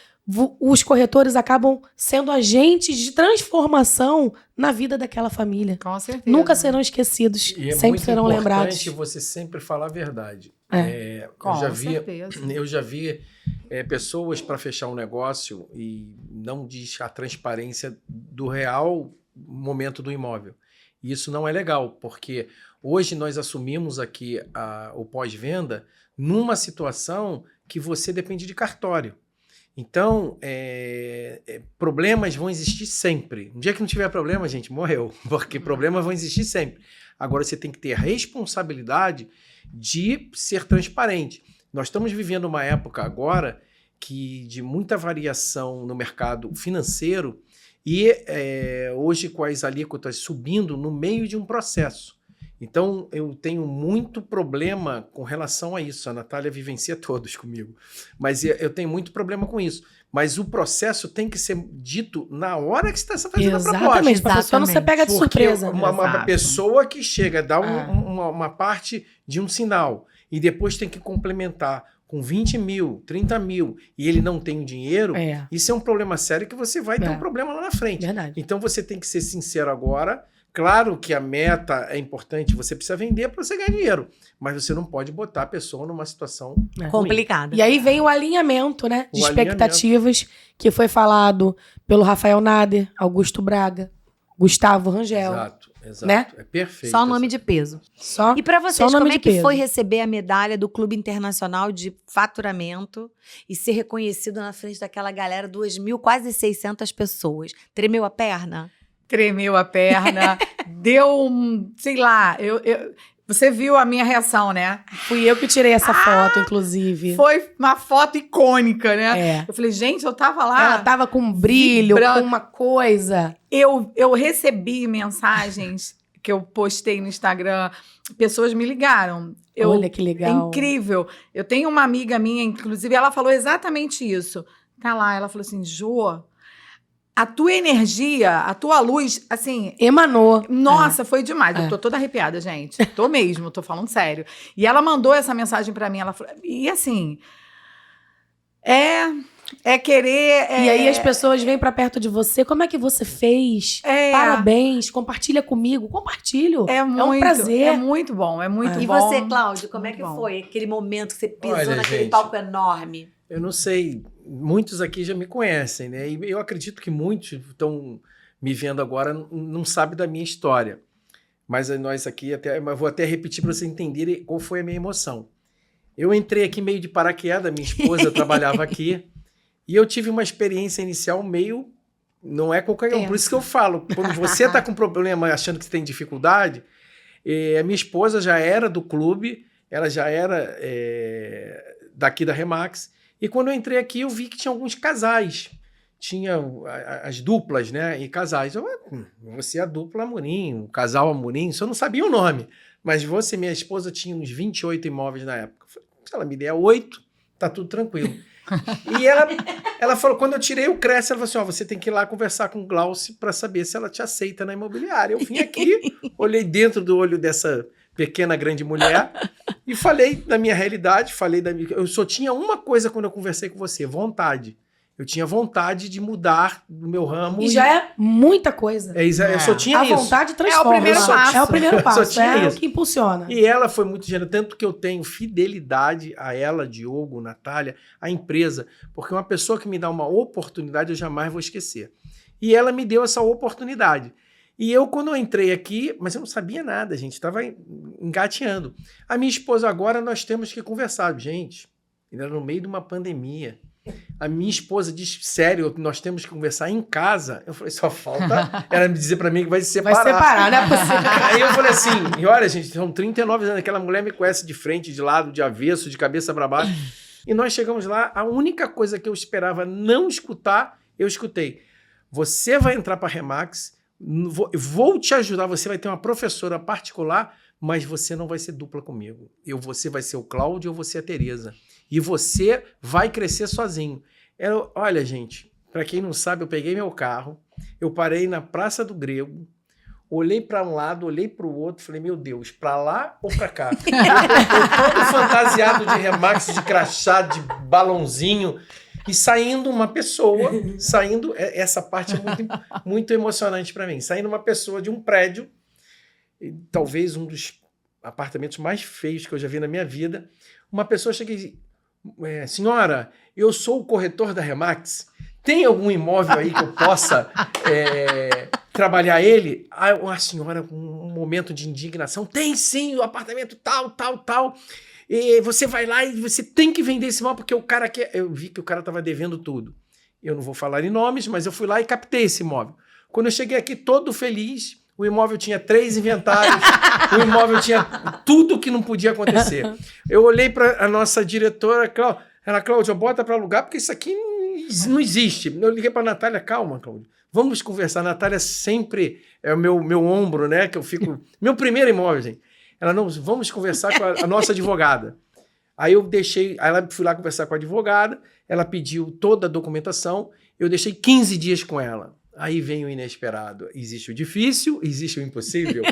os corretores acabam sendo agentes de transformação na vida daquela família. Com certeza. Nunca serão esquecidos, E é sempre muito serão lembrados. importante você sempre falar a verdade. Com certeza. certeza. Eu já vi pessoas para fechar um negócio e não diz a transparência do real momento do imóvel. E isso não é legal, porque hoje nós assumimos aqui o pós-venda numa situação que você depende de cartório. Então, problemas vão existir sempre. Um dia que não tiver problema, gente, morreu. Porque problemas vão existir sempre. Agora, você tem que ter a responsabilidade de ser transparente. Nós estamos vivendo uma época agora de muita variação no mercado financeiro e hoje com as alíquotas subindo no meio de um processo. Então, eu tenho muito problema com relação a isso. A Natália vivencia todos comigo. Mas eu tenho muito problema com isso. Mas o processo tem que ser dito na hora que você está fazendo a proposta. Exatamente, para a pessoa não se pega de surpresa. Uma pessoa que chega, dá uma parte de um sinal e depois tem que complementar com 20 mil, 30 mil, e ele não tem o dinheiro, isso é um problema sério que você vai ter um problema lá na frente. Verdade. Então, você tem que ser sincero agora. Claro que a meta é importante, você precisa vender para você ganhar dinheiro, mas você não pode botar a pessoa numa situação complicada. E aí vem o alinhamento, né, de expectativas que foi falado pelo Rafael Nader, Augusto Braga, Gustavo Rangel. Exato. Né? É perfeito. Só nome de peso. Só, e para vocês, como é que foi receber a medalha do Clube Internacional de Faturamento e ser reconhecido na frente daquela galera, 2.000, quase 600 pessoas? Tremeu a perna? Tremeu a perna, deu sei lá, você viu a minha reação, né? Fui eu que tirei essa foto, inclusive. Foi uma foto icônica, né? Eu falei, gente, eu tava lá. Ela tava com um brilho, com uma coisa. Eu recebi mensagens que eu postei no Instagram, pessoas me ligaram. Olha que legal. É incrível. Eu tenho uma amiga minha, inclusive, ela falou exatamente isso. Tá lá, ela falou assim, Jô, a tua energia, a tua luz, assim... Emanou. Nossa, foi demais. Eu tô toda arrepiada, gente. Tô mesmo, tô falando sério. E ela mandou essa mensagem pra mim. Ela falou, e assim... É querer... E aí as pessoas vêm pra perto de você. Como é que você fez? Parabéns, compartilha comigo. Compartilho. É um prazer. É muito bom, é muito E bom. você, Cláudio, como é Muito que bom. foi aquele momento que você pisou Olha, naquele gente, palco enorme? Eu não sei, muitos aqui já me conhecem, né? E eu acredito que muitos estão me vendo agora não sabem da minha história. Mas nós aqui, eu vou até repetir para vocês entenderem qual foi a minha emoção. Eu entrei aqui meio de paraquedas, minha esposa trabalhava aqui, e eu tive uma experiência inicial meio... Não é qualquer um. Por isso que eu falo, quando você está com problema, achando que você tem dificuldade, a minha esposa já era do clube, ela já era daqui da Remax, e quando eu entrei aqui eu vi que tinha alguns casais, tinha as duplas, né, e casais. Você é a dupla Amorim, o casal Amorim, só não sabia o nome, mas você, minha esposa, tinha uns 28 imóveis na época. Se ela me der 8, tá tudo tranquilo. E ela falou, quando eu tirei o Cresce, ela falou assim, você tem que ir lá conversar com o Glaucio para saber se ela te aceita na imobiliária. Eu vim aqui, olhei dentro do olho dessa pequena, grande mulher e falei da minha realidade, eu só tinha uma coisa quando eu conversei com você, vontade. Eu tinha vontade de mudar do meu ramo. E já é muita coisa. Eu só tinha isso. A vontade transforma. É o primeiro passo. É o primeiro passo. Só tinha isso. O que impulsiona. E ela foi muito generosa, tanto que eu tenho fidelidade a ela, Diogo, Natália, a empresa, porque uma pessoa que me dá uma oportunidade eu jamais vou esquecer. E ela me deu essa oportunidade. E eu, quando eu entrei aqui, mas eu não sabia nada, gente, estava engateando. A minha esposa agora, nós temos que conversar. Gente, ainda no meio de uma pandemia. A minha esposa disse, sério, nós temos que conversar em casa. Eu falei, só falta ela me dizer pra mim que vai se separar. Vai separar, não é possível. Aí eu falei assim, e olha, gente, são 39 anos, aquela mulher me conhece de frente, de lado, de avesso, de cabeça pra baixo. E nós chegamos lá, a única coisa que eu esperava não escutar, eu escutei. Você vai entrar pra Remax, vou te ajudar, você vai ter uma professora particular, mas você não vai ser dupla comigo. Você vai ser o Cláudio, eu vou ser a Tereza. E você vai crescer sozinho. Olha, gente, para quem não sabe, eu peguei meu carro, eu parei na Praça do Grego, olhei para um lado, olhei para o outro, falei, meu Deus, para lá ou para cá? eu todo fantasiado de Remax, de crachá, de balãozinho, e saindo uma pessoa, essa parte é muito, muito emocionante para mim, saindo uma pessoa de um prédio, talvez um dos apartamentos mais feios que eu já vi na minha vida, uma pessoa chega e diz, senhora, eu sou o corretor da Remax, tem algum imóvel aí que eu possa trabalhar ele? A senhora com um momento de indignação, tem sim, o apartamento tal, e você vai lá e você tem que vender esse imóvel porque o cara quer... Eu vi que o cara estava devendo tudo. Eu não vou falar em nomes, mas eu fui lá e captei esse imóvel. Quando eu cheguei aqui todo feliz, o imóvel tinha 3 inventários, o imóvel tinha tudo que não podia acontecer. Eu olhei para a nossa diretora, Cláudia, bota para alugar, porque isso aqui não existe. Eu liguei para a Natália, calma, Cláudia, vamos conversar. A Natália sempre é o meu ombro, né, que eu fico... Meu primeiro imóvel, gente. Ela, não, vamos conversar com a nossa advogada. Aí fui lá conversar com a advogada, ela pediu toda a documentação, eu deixei 15 dias com ela. Aí vem o inesperado. Existe o difícil, existe o impossível,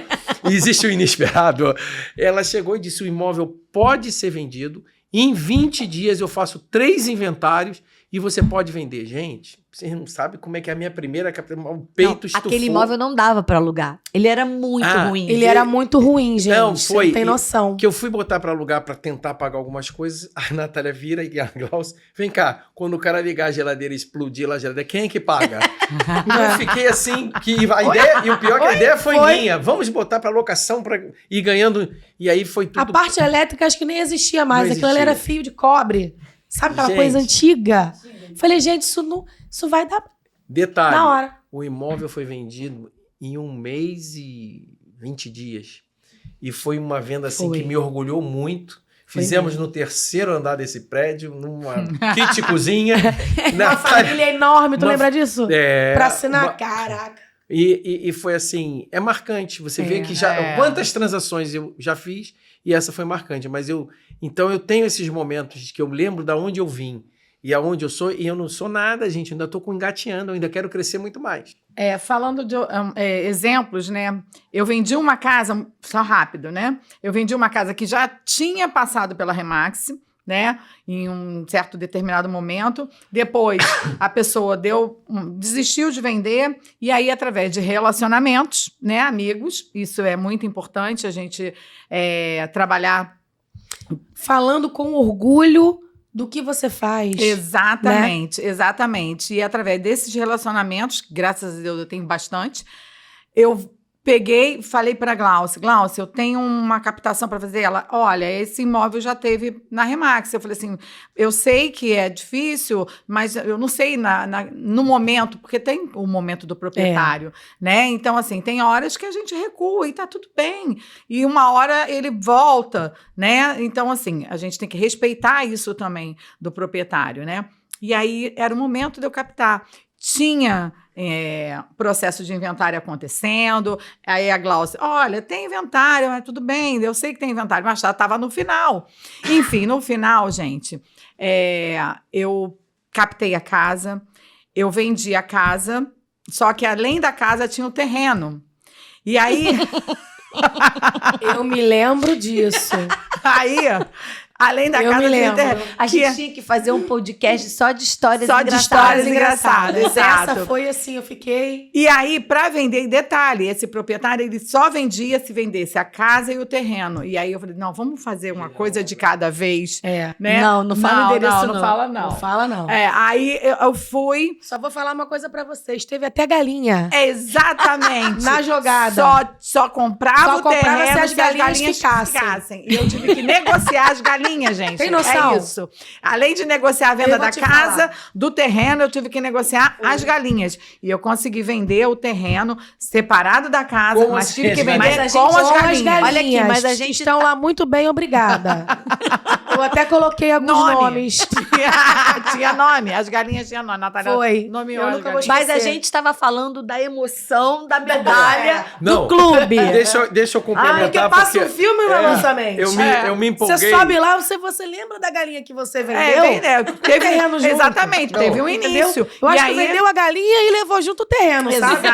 existe o inesperado. Ela chegou e disse, o imóvel pode ser vendido, em 20 dias eu faço 3 inventários e você pode vender. Gente, vocês não sabem como é que é a minha primeira... O peito estufou. Aquele imóvel não dava para alugar. Ele era muito ruim. Ele era muito ruim, gente. Não, foi. Não tem noção. Que eu fui botar para alugar para tentar pagar algumas coisas, a Natália vira e a Glaucia, vem cá, quando o cara ligar a geladeira e explodir lá a geladeira, quem é que paga? Eu fiquei assim, que a ideia, e o pior que a ideia foi minha, vamos botar para locação para ir ganhando, e aí foi tudo... A parte elétrica acho que nem existia mais, Não aquilo ali era fio de cobre, sabe aquela Gente. coisa antiga? Falei, gente, isso vai dar Detalhe, na hora. o imóvel foi vendido em 1 mês e 20 dias. E foi uma venda assim Foi. que me orgulhou muito. Foi Fizemos mesmo. no 3º andar desse prédio, numa kit cozinha. Uma família enorme, tu Uma- lembra disso? Pra assinar, caraca. E foi assim, é marcante. Você vê que já quantas transações eu já fiz e essa foi marcante. Mas então eu tenho esses momentos que eu lembro de onde eu vim e aonde eu sou, e eu não sou nada, gente. Eu ainda estou engateando, eu ainda quero crescer muito mais. Falando de exemplos, né? Eu vendi uma casa, só rápido, né? Eu vendi uma casa que já tinha passado pela Remax, né? Em um certo determinado momento. Depois, a pessoa desistiu de vender, e aí, através de relacionamentos, né, amigos, isso é muito importante, a gente trabalhar. Falando com orgulho do que você faz. Exatamente, exatamente. E através desses relacionamentos, graças a Deus eu tenho bastante, eu peguei e falei para a Glaucia, eu tenho uma captação para fazer. Ela, olha, esse imóvel já teve na Remax. Eu falei assim, eu sei que é difícil, mas eu não sei no momento, porque tem o momento do proprietário, né? Então, assim, tem horas que a gente recua e tá tudo bem. E uma hora ele volta, né? Então, assim, a gente tem que respeitar isso também do proprietário, né? E aí era o momento de eu captar. Tinha processo de inventário acontecendo, aí a Glaucia, olha, tem inventário, mas tudo bem, eu sei que tem inventário, mas já estava no final. Enfim, no final, gente, eu captei a casa, eu vendi a casa, só que além da casa tinha o terreno. E aí... Eu me lembro disso. Aí... Além da casa de terreno. A gente tinha que fazer um podcast só de histórias engraçadas. Só de histórias engraçadas, exato. Essa foi assim, eu fiquei... E aí, para vender, detalhe, esse proprietário, ele só vendia se vendesse a casa e o terreno. E aí eu falei, não, vamos fazer uma coisa de cada vez. Né? Não fala endereço, não fala não. Não fala não. Aí eu fui... Só vou falar uma coisa pra vocês, teve até galinha. Exatamente. Na jogada. Só comprava o terreno se as galinhas ficassem. E eu tive que negociar as galinhas, gente. Tem noção? É isso. Além de negociar a venda da casa, do terreno, eu tive que negociar as galinhas. E eu consegui vender o terreno separado da casa, mas tive que vender com as galinhas. Olha aqui, mas a gente estão lá muito bem, obrigada. Eu até coloquei alguns nomes. Tinha nome, as galinhas tinham nome. Natália foi. Nomeou Eu as nunca galinhas. Mas a gente estava falando da emoção da medalha Não, do clube. Deixa eu complementar. Porque passa um filme na nossa mente. Eu me empolguei. Você sobe lá, você lembra da galinha que você vendeu? Teve terreno junto. Exatamente, teve um início. Eu acho que vendeu a galinha e levou junto o terreno, sabe?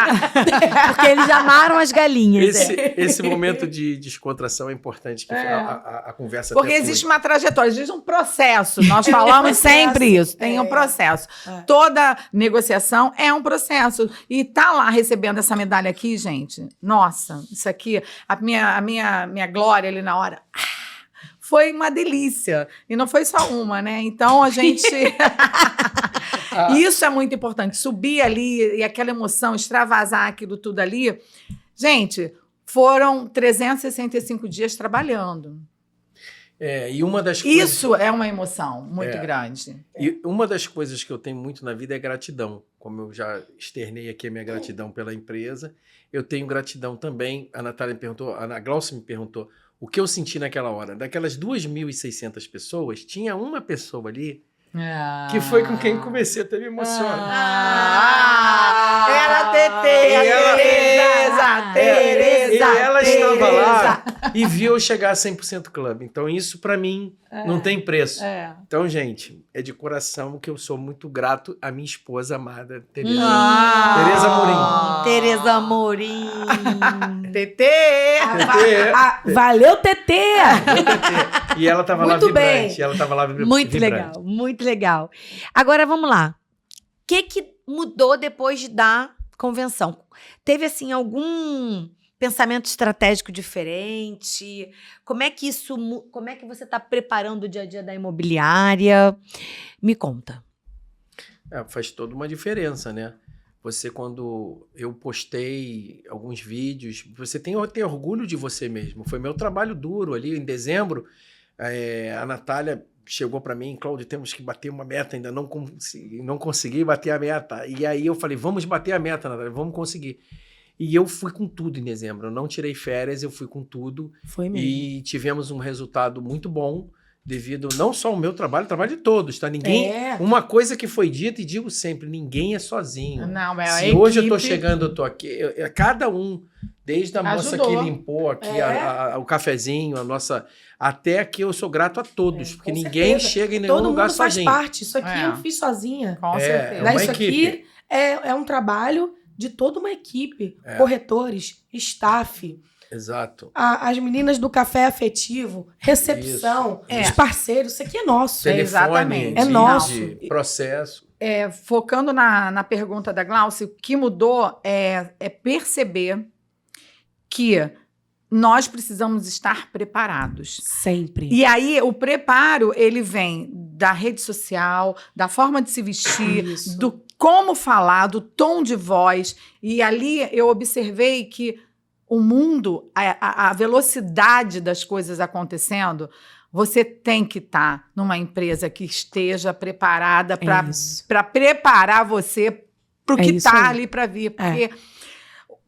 Porque eles amaram as galinhas. Esse momento de descontração é importante, que a conversa Porque existe uma trajetória, existe um processo. Nós falamos sempre isso, tem um processo. Toda negociação é um processo. E tá lá recebendo essa medalha aqui, gente, nossa, isso aqui, a minha glória ali na hora... Foi uma delícia. E não foi só uma, né? Então, a gente... Isso é muito importante. Subir ali e aquela emoção, extravasar aquilo tudo ali. Gente, foram 365 dias trabalhando. E uma das coisas... Isso é uma emoção muito grande. E uma das coisas que eu tenho muito na vida é gratidão. Como eu já externei aqui a minha gratidão pela empresa, eu tenho gratidão também. A Natália me perguntou, a Glaucia me perguntou, o que eu senti naquela hora? Daquelas 2.600 pessoas, tinha uma pessoa ali que foi com quem comecei a ter me emocionar. Era a Tereza! E ela estava lá e viu eu chegar a 100% Club. Então, isso para mim não tem preço. Então, gente, é de coração que eu sou muito grato à minha esposa amada, Tereza. Tereza Amorim. Tereza Amorim. Tetê! Valeu, Tetê! E ela estava lá vibrante. Ela estava lá muito vibrante. Legal, muito legal. Agora, vamos lá. O que mudou depois da convenção? Teve, assim, algum pensamento estratégico diferente? Como é que você está preparando o dia a dia da imobiliária? Me conta. Faz toda uma diferença, né? Você, quando eu postei alguns vídeos, você tem orgulho de você mesmo. Foi meu trabalho duro ali em dezembro. A Natália chegou para mim, Cláudio, temos que bater uma meta, ainda não consegui bater a meta. E aí eu falei, vamos bater a meta, Natália, vamos conseguir. E eu fui com tudo em dezembro, eu não tirei férias, eu fui com tudo. Foi mesmo. E tivemos um resultado muito bom, devido não só ao meu trabalho, o trabalho de todos, tá? Ninguém... Uma coisa que foi dita, e digo sempre, ninguém é sozinho. Não, Se hoje eu tô chegando, eu tô aqui, cada um, desde a moça que limpou aqui o cafezinho, até aqui eu sou grato a todos, porque ninguém chega em nenhum lugar sozinho. Todo mundo faz parte, isso aqui eu fiz sozinha. Com certeza. Isso aqui é um trabalho de toda uma equipe, corretores, staff, Exato. As meninas do café afetivo, recepção, os parceiros, isso aqui é nosso. Telefone, exatamente. É nosso. de processo. Focando na pergunta da Glaucia, o que mudou é perceber que nós precisamos estar preparados. Sempre. E aí, o preparo, ele vem da rede social, da forma de se vestir, Isso. do como falar, do tom de voz. E ali eu observei que o mundo, a velocidade das coisas acontecendo, você tem que estar numa empresa que esteja preparada para preparar você para o que está ali para vir. Porque,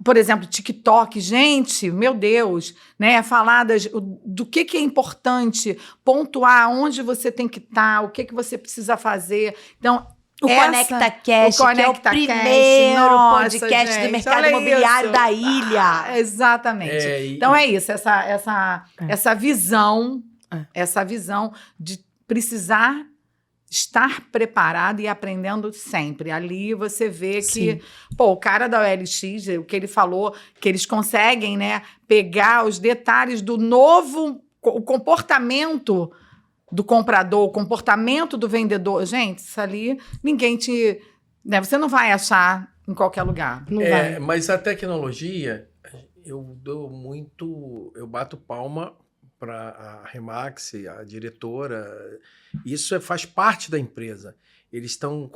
por exemplo, TikTok, gente, meu Deus, né? Falar do que é importante, pontuar onde você tem que estar, o que você precisa fazer. Então, O Conecta Cash, que é o primeiro podcast do mercado imobiliário da ilha. Exatamente. Então é isso, essa visão, essa visão de precisar estar preparado e aprendendo sempre. Ali você vê que, o cara da OLX, o que ele falou, que eles conseguem, né, pegar os detalhes do novo, o comportamento do comprador, o comportamento do vendedor. Gente, isso ali, ninguém te... Né, você não vai achar em qualquer lugar. Não vai. Mas a tecnologia, eu bato palma para a Remax, a diretora, isso faz parte da empresa. Eles estão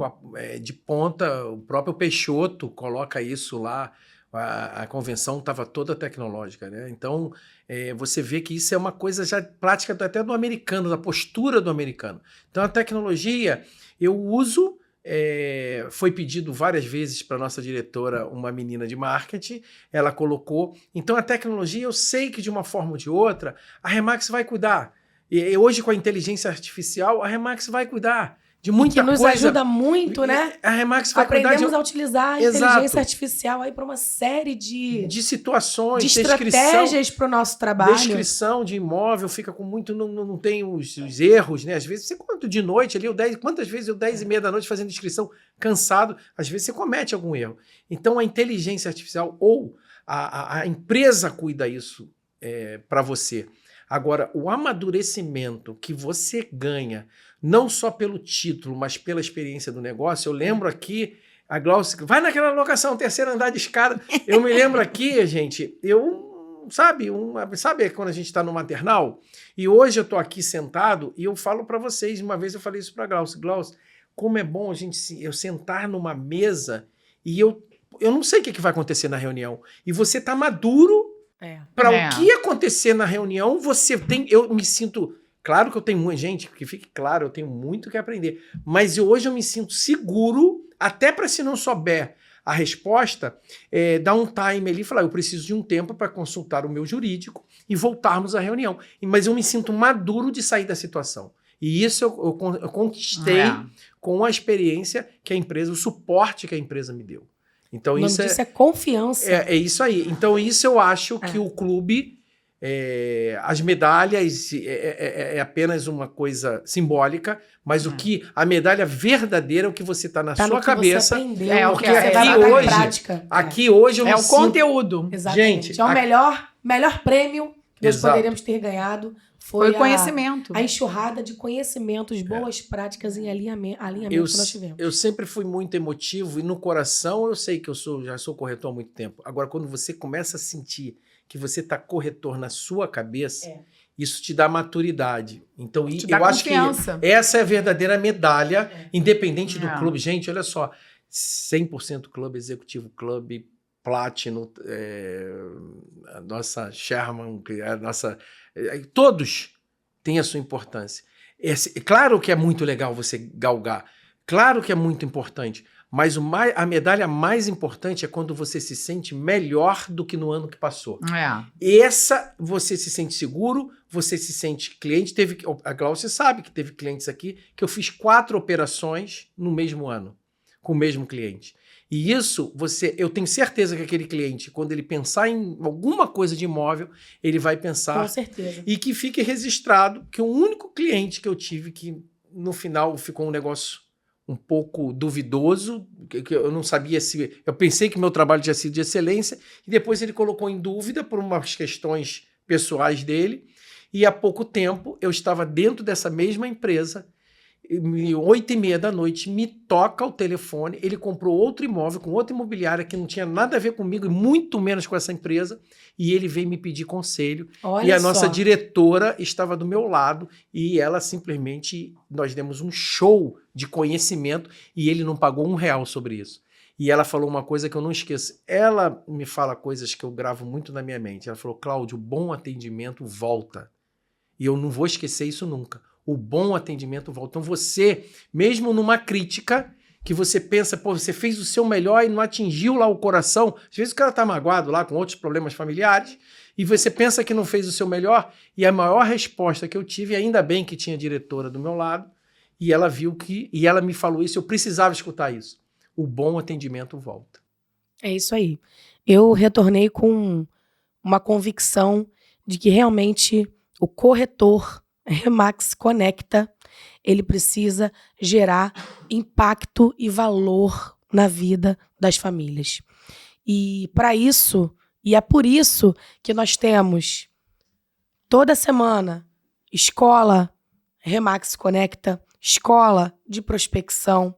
de ponta, o próprio Peixoto coloca isso lá, a convenção estava toda tecnológica, né? Então, você vê que isso é uma coisa já prática até do americano, da postura do americano. Então, a tecnologia, eu uso... foi pedido várias vezes para nossa diretora uma menina de marketing, ela colocou. Então a tecnologia, eu sei que de uma forma ou de outra a Remax vai cuidar. E hoje com a inteligência artificial a Remax vai cuidar de muita coisa. Que nos ajuda muito, né? A Remax vai cuidar a utilizar a inteligência artificial aí para uma série de situações, de estratégias para o nosso trabalho. Descrição de imóvel fica com muito, não tem os erros, né? Às vezes você conta de noite ali, quantas vezes eu 10h30 da noite fazendo descrição, cansado, às vezes você comete algum erro. Então a inteligência artificial ou a empresa cuida isso para você. Agora, o amadurecimento que você ganha, não só pelo título, mas pela experiência do negócio, eu lembro aqui, a Glaucia, vai naquela locação, terceiro andar de escada. Eu me lembro aqui, gente, sabe quando a gente está no maternal? E hoje eu estou aqui sentado e eu falo para vocês, uma vez eu falei isso para a Glaucia, como é bom eu sentar numa mesa e eu não sei o que vai acontecer na reunião. E você tá maduro para o que acontecer na reunião, eu me sinto... Claro que eu tenho muita gente, que fique claro, eu tenho muito que aprender. Mas hoje eu me sinto seguro, até para se não souber a resposta, dar um time ali e falar, eu preciso de um tempo para consultar o meu jurídico e voltarmos à reunião. Mas eu me sinto maduro de sair da situação. E isso eu conquistei com a experiência que a empresa, o suporte que a empresa me deu. Então, isso é confiança. É isso aí. Então, isso eu acho que o clube, as medalhas é apenas uma coisa simbólica, mas a medalha verdadeira é o que você está na sua cabeça. Você aprendeu, porque aqui hoje eu me sinto... conteúdo. Exatamente. Gente, é o melhor prêmio que nós poderíamos ter ganhado. Foi o conhecimento. A enxurrada de conhecimentos, boas práticas em alinhamento que nós tivemos. Eu sempre fui muito emotivo e no coração eu sei que já sou corretor há muito tempo. Agora, quando você começa a sentir que você está corretor na sua cabeça, isso te dá maturidade. Então, eu acho que essa é a verdadeira medalha, independente do clube. Gente, olha só, 100% clube, executivo clube, Platinum, a nossa Sherman, a nossa... Todos têm a sua importância. Claro que é muito legal você galgar, claro que é muito importante, mas a medalha mais importante é quando você se sente melhor do que no ano que passou. Essa, você se sente seguro, você se sente cliente. A Glaucia sabe que teve clientes aqui que eu fiz 4 operações no mesmo ano, com o mesmo cliente. E isso, eu tenho certeza que aquele cliente, quando ele pensar em alguma coisa de imóvel, ele vai pensar... Com certeza. E que fique registrado que o único cliente que eu tive que, no final, ficou um negócio um pouco duvidoso, que eu não sabia se... Eu pensei que meu trabalho tinha sido de excelência, e depois ele colocou em dúvida por umas questões pessoais dele, e há pouco tempo eu estava dentro dessa mesma empresa, 8h30 da noite, me toca o telefone, ele comprou outro imóvel com outra imobiliária que não tinha nada a ver comigo, e muito menos com essa empresa, e ele veio me pedir conselho. Olha e a só. nossa diretora estava do meu lado, e ela simplesmente, nós demos um show de conhecimento, e ele não pagou R$1 sobre isso. E ela falou uma coisa que eu não esqueço. Ela me fala coisas que eu gravo muito na minha mente. Ela falou, Cláudio, bom atendimento volta. E eu não vou esquecer isso nunca. O bom atendimento volta. Então você, mesmo numa crítica, que você pensa, pô, você fez o seu melhor e não atingiu lá o coração. Às vezes o cara tá magoado lá com outros problemas familiares e você pensa que não fez o seu melhor, e a maior resposta que eu tive, ainda bem que tinha a diretora do meu lado, e ela viu que, e ela me falou isso, eu precisava escutar isso. O bom atendimento volta. É isso aí. Eu retornei com uma convicção de que realmente o corretor Remax Conecta, ele precisa gerar impacto e valor na vida das famílias. E para isso, e é por isso que nós temos toda semana escola Remax Conecta, escola de prospecção,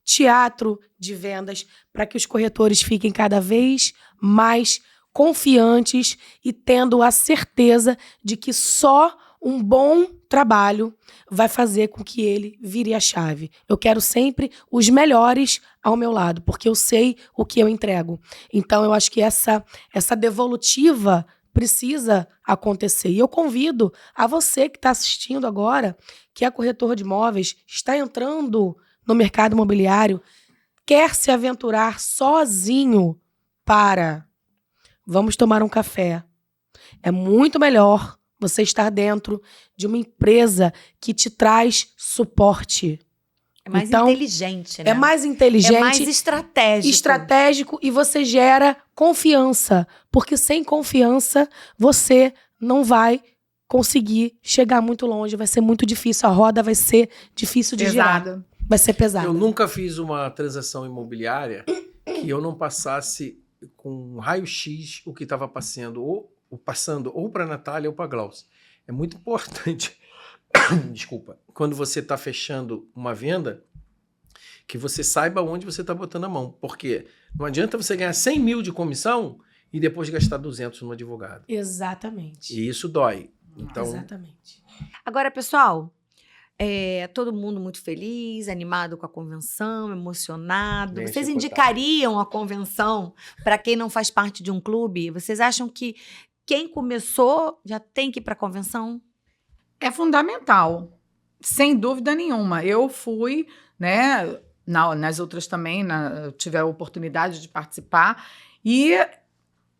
teatro de vendas, para que os corretores fiquem cada vez mais confiantes e tendo a certeza de que só um bom trabalho vai fazer com que ele vire a chave. Eu quero sempre os melhores ao meu lado, porque eu sei o que eu entrego. Então, eu acho que essa devolutiva precisa acontecer. E eu convido a você que está assistindo agora, que é corretor de imóveis, está entrando no mercado imobiliário, quer se aventurar sozinho vamos tomar um café. É muito melhor você estar dentro de uma empresa que te traz suporte. É mais então, inteligente, né? É mais inteligente. É mais estratégico. Estratégico, e você gera confiança. Porque sem confiança, você não vai conseguir chegar muito longe. Vai ser muito difícil. A roda vai ser difícil de girar. Vai ser pesada. Eu nunca fiz uma transação imobiliária que eu não passasse com um raio-x o que estava passando ou para a Natália ou para a Glaucia. É muito importante, desculpa, quando você está fechando uma venda, que você saiba onde você está botando a mão. Porque não adianta você ganhar 100 mil de comissão e depois gastar 200 no advogado. Exatamente. E isso dói. Então, exatamente. Agora, pessoal, todo mundo muito feliz, animado com a convenção, emocionado. Bem Vocês executado. indicariam a convenção para quem não faz parte de um clube? Vocês acham que quem começou já tem que ir para a convenção? É fundamental, sem dúvida nenhuma. Eu fui, né, nas outras também, eu tive a oportunidade de participar, e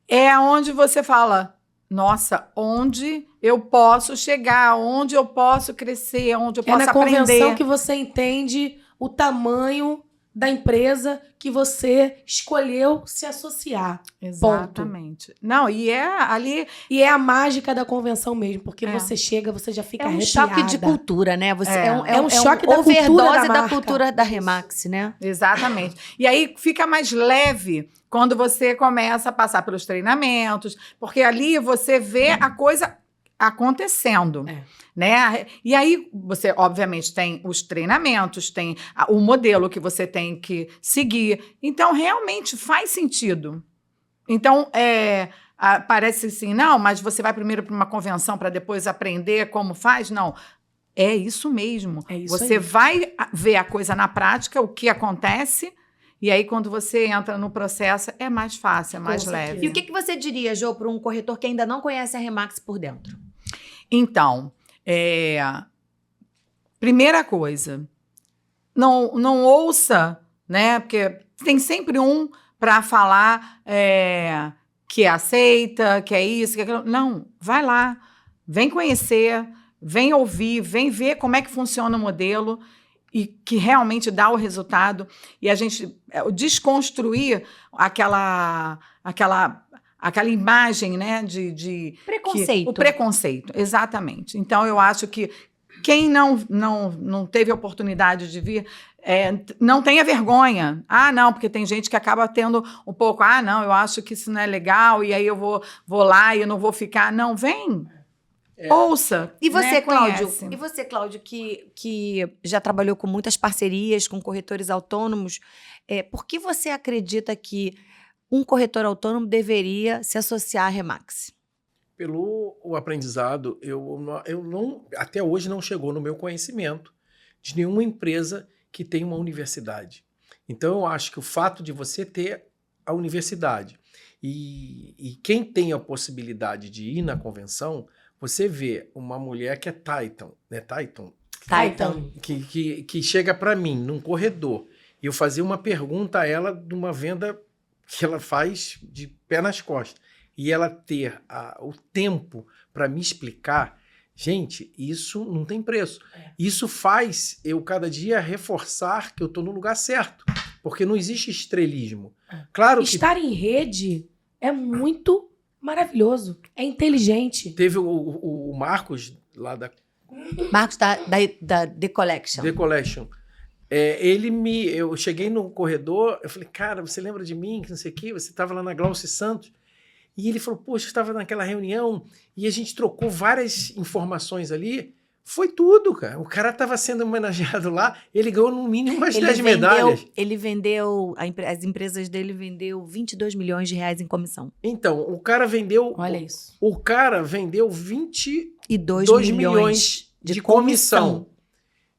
é onde você fala, nossa, onde eu posso chegar, onde eu posso crescer, onde eu posso É na aprender. convenção que você entende o tamanho da empresa que você escolheu se associar. Exatamente. Não, e é ali... E é a mágica da convenção mesmo, porque você chega, você já fica É um arrepiada. choque de cultura, né? É um choque da cultura overdose da da marca. cultura da Remax, né? Exatamente. E aí fica mais leve quando você começa a passar pelos treinamentos, porque ali você vê a coisa acontecendo, né? E aí você, obviamente, tem os treinamentos, tem o modelo que você tem que seguir. Então, realmente faz sentido. Então, parece assim, não, mas você vai primeiro para uma convenção para depois aprender como faz? Não. É isso mesmo. É isso você aí. vai ver a coisa na prática, o que acontece, e aí quando você entra no processo, é mais fácil, é mais Com leve. certeza. E o que você diria, Jô, para um corretor que ainda não conhece a Remax por dentro? Então, primeira coisa, não ouça, né? Porque tem sempre um para falar que aceita, que é isso, que é aquilo. Não, vai lá, vem conhecer, vem ouvir, vem ver como é que funciona o modelo e que realmente dá o resultado. E a gente desconstruir aquela imagem, né, de Preconceito. o preconceito, exatamente. Então, eu acho que Quem não teve a oportunidade de vir, não tenha vergonha. Ah, não, porque tem gente que acaba tendo um pouco, não, eu acho que isso não é legal, e aí eu vou lá e eu não vou ficar. Não, vem, ouça. E você, né, Cláudio? conhece. E você, Cláudio, que já trabalhou com muitas parcerias com corretores autônomos, por que você acredita que um corretor autônomo deveria se associar à Remax? Pelo o aprendizado, eu não, até hoje não chegou no meu conhecimento de nenhuma empresa que tem uma universidade. Então, eu acho que o fato de você ter a universidade e quem tem a possibilidade de ir na convenção, você vê uma mulher que é Titan, né? Titan, que chega para mim num corredor e eu fazer uma pergunta a ela de uma venda que ela faz de pé nas costas. E ela ter o tempo para me explicar, gente, isso não tem preço. Isso faz eu cada dia reforçar que eu estou no lugar certo, porque não existe estrelismo. Claro que Estar em rede é muito maravilhoso, é inteligente. teve o Marcos lá da Marcos da The Collection. The Collection. Eu cheguei no corredor, eu falei, cara, você lembra de mim, que não sei o quê, você estava lá na Glaucia Santos. E ele falou, poxa, eu estava naquela reunião e a gente trocou várias informações ali. Foi tudo, cara. O cara estava sendo homenageado lá, ele ganhou no mínimo umas 10 medalhas. Ele vendeu, as empresas dele vendeu 22 milhões de reais em comissão. Então, o cara vendeu... Olha isso. O cara vendeu 22 2 milhões de comissão.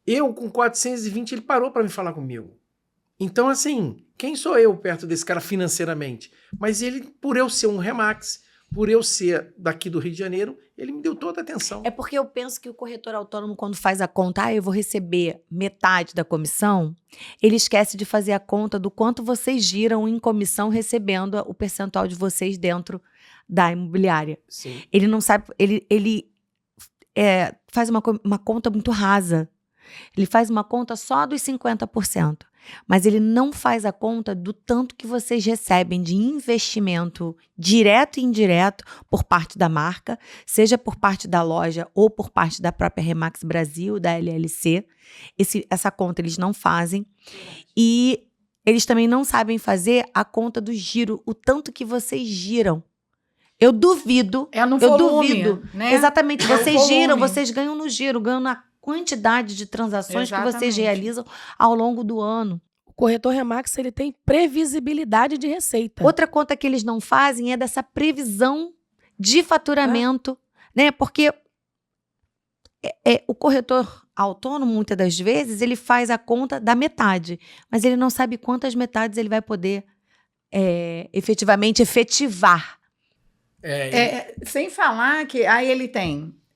Eu, com 420, ele parou para me falar comigo. Então, assim, quem sou eu perto desse cara financeiramente? Mas ele, por eu ser um Remax, por eu ser daqui do Rio de Janeiro, ele me deu toda a atenção. É porque eu penso que o corretor autônomo, quando faz a conta, eu vou receber metade da comissão, ele esquece de fazer a conta do quanto vocês giram em comissão recebendo o percentual de vocês dentro da imobiliária. Sim. Ele não sabe, ele faz uma conta muito rasa. Ele faz uma conta só dos 50%. Mas ele não faz a conta do tanto que vocês recebem de investimento direto e indireto por parte da marca, seja por parte da loja ou por parte da própria Remax Brasil, da LLC. Essa conta eles não fazem. E eles também não sabem fazer a conta do giro, o tanto que vocês giram. Eu duvido. No eu volume, duvido. né? Exatamente. É o Vocês giram, volume. vocês ganham no giro, ganham na quantidade de transações que vocês Exatamente. realizam ao longo do ano. O corretor Remax, ele tem previsibilidade de receita. Outra conta que eles não fazem é dessa previsão de faturamento, né? Porque o corretor autônomo, muitas das vezes, ele faz a conta da metade, mas ele não sabe quantas metades ele vai poder efetivamente efetivar. Sem falar que aí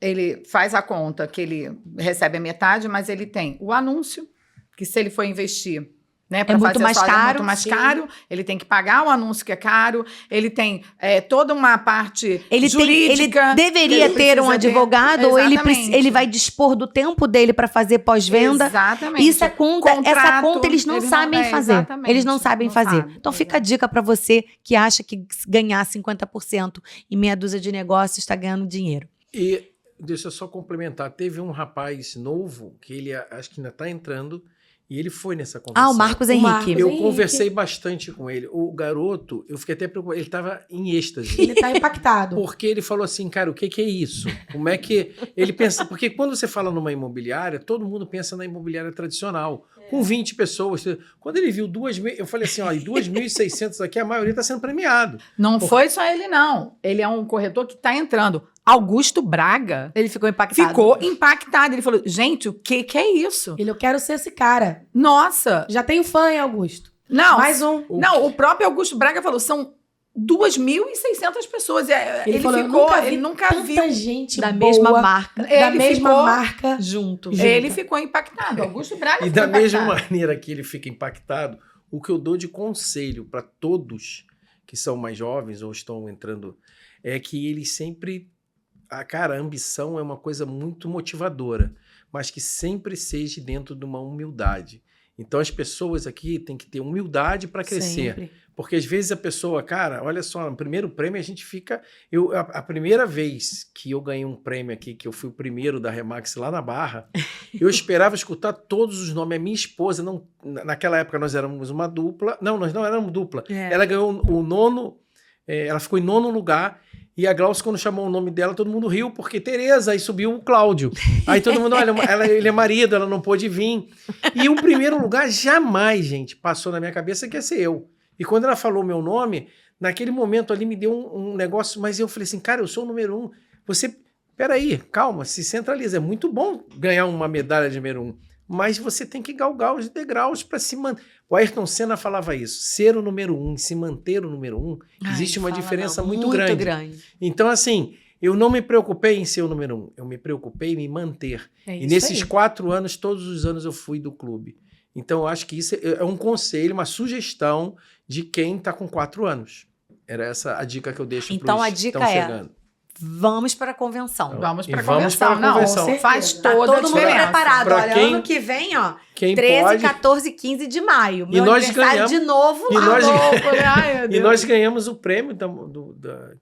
ele faz a conta que ele recebe a metade, mas ele tem o anúncio, que se ele for investir, né, para muito fazer mais só, é caro, muito mais sim. caro, ele tem que pagar o anúncio que é caro, ele tem toda uma parte Ele jurídica. deveria que ele ter um precisa advogado, ou Exatamente. ele vai dispor do tempo dele para fazer pós-venda. Exatamente. Essa conta eles não sabem fazer. exatamente, Eles não sabem fazer. sabem. Então fica a dica para você que acha que ganhar 50% em meia dúzia de negócios está ganhando dinheiro. E deixa eu só complementar. Teve um rapaz novo, que ele acho que ainda está entrando, e ele foi nessa convenção. O Marcos O Henrique. Marcos. Eu Henrique. conversei bastante com ele. O garoto, eu fiquei até preocupado, ele estava em êxtase. Ele tá impactado. Porque ele falou assim, cara, o que é isso? Como é que... Ele pensa... Porque quando você fala numa imobiliária, todo mundo pensa na imobiliária tradicional, com 20 pessoas. Quando ele viu 2.000... Eu falei assim, ó, e 2.600 aqui, a maioria está sendo premiado. Não foi só ele, não. Ele é um corretor que está entrando. Augusto Braga Ele ficou impactado. ficou impactado. Ele falou, gente, o que é isso? Eu quero ser esse cara. Nossa! Já tenho fã, hein, Augusto? Não, Mais um. não, o próprio Augusto Braga falou, são 2.600 pessoas. Ele falou, Ele nunca tanta viu. gente Da boa, mesma marca. da Ele mesma ficou marca. Junto. Ele ficou impactado. Augusto Braga E ficou da mesma impactado. maneira que ele fica impactado, o que eu dou de conselho para todos que são mais jovens ou estão entrando é que eles sempre... Cara, a ambição é uma coisa muito motivadora, mas que sempre seja dentro de uma humildade. Então as pessoas aqui têm que ter humildade para crescer. Sempre. Porque às vezes a pessoa, cara, olha só, no primeiro prêmio a gente fica... A primeira vez que eu ganhei um prêmio aqui, que eu fui o primeiro da Remax lá na Barra, eu esperava escutar todos os nomes. A minha esposa, naquela época nós éramos uma dupla. Não, nós não éramos dupla. Ela ganhou o 9º, ela ficou em 9º lugar. E a Glaucia, quando chamou o nome dela, todo mundo riu, porque Tereza, aí subiu o Cláudio. Aí todo mundo, olha, ele é marido, ela não pôde vir. E o primeiro lugar jamais, gente, passou na minha cabeça que ia ser eu. E quando ela falou meu nome, naquele momento ali me deu um negócio, mas eu falei assim, cara, eu sou o número 1. Você, peraí, calma, se centraliza. É muito bom ganhar uma medalha de número 1, mas você tem que galgar os degraus para se manter. O Ayrton Senna falava isso, ser o número 1 e se manter o número 1, existe uma diferença muito grande. Então, assim, eu não me preocupei em ser o número 1, eu me preocupei em me manter. E nesses 4 anos, todos os anos eu fui do clube. Então, eu acho que isso é um conselho, uma sugestão de quem está com 4 anos. Era essa a dica que eu deixo para os que estão chegando. Vamos para a convenção. Vamos para a convenção. Não, faz tá toda todo a mundo diferença. preparado. Pra Olha, quem- ano que vem, ó, Quem 13, pode, 14 e 15 de maio. E Meu nós aniversário ganhamos- de novo e lá. nós- Ai, meu e Deus. nós ganhamos o prêmio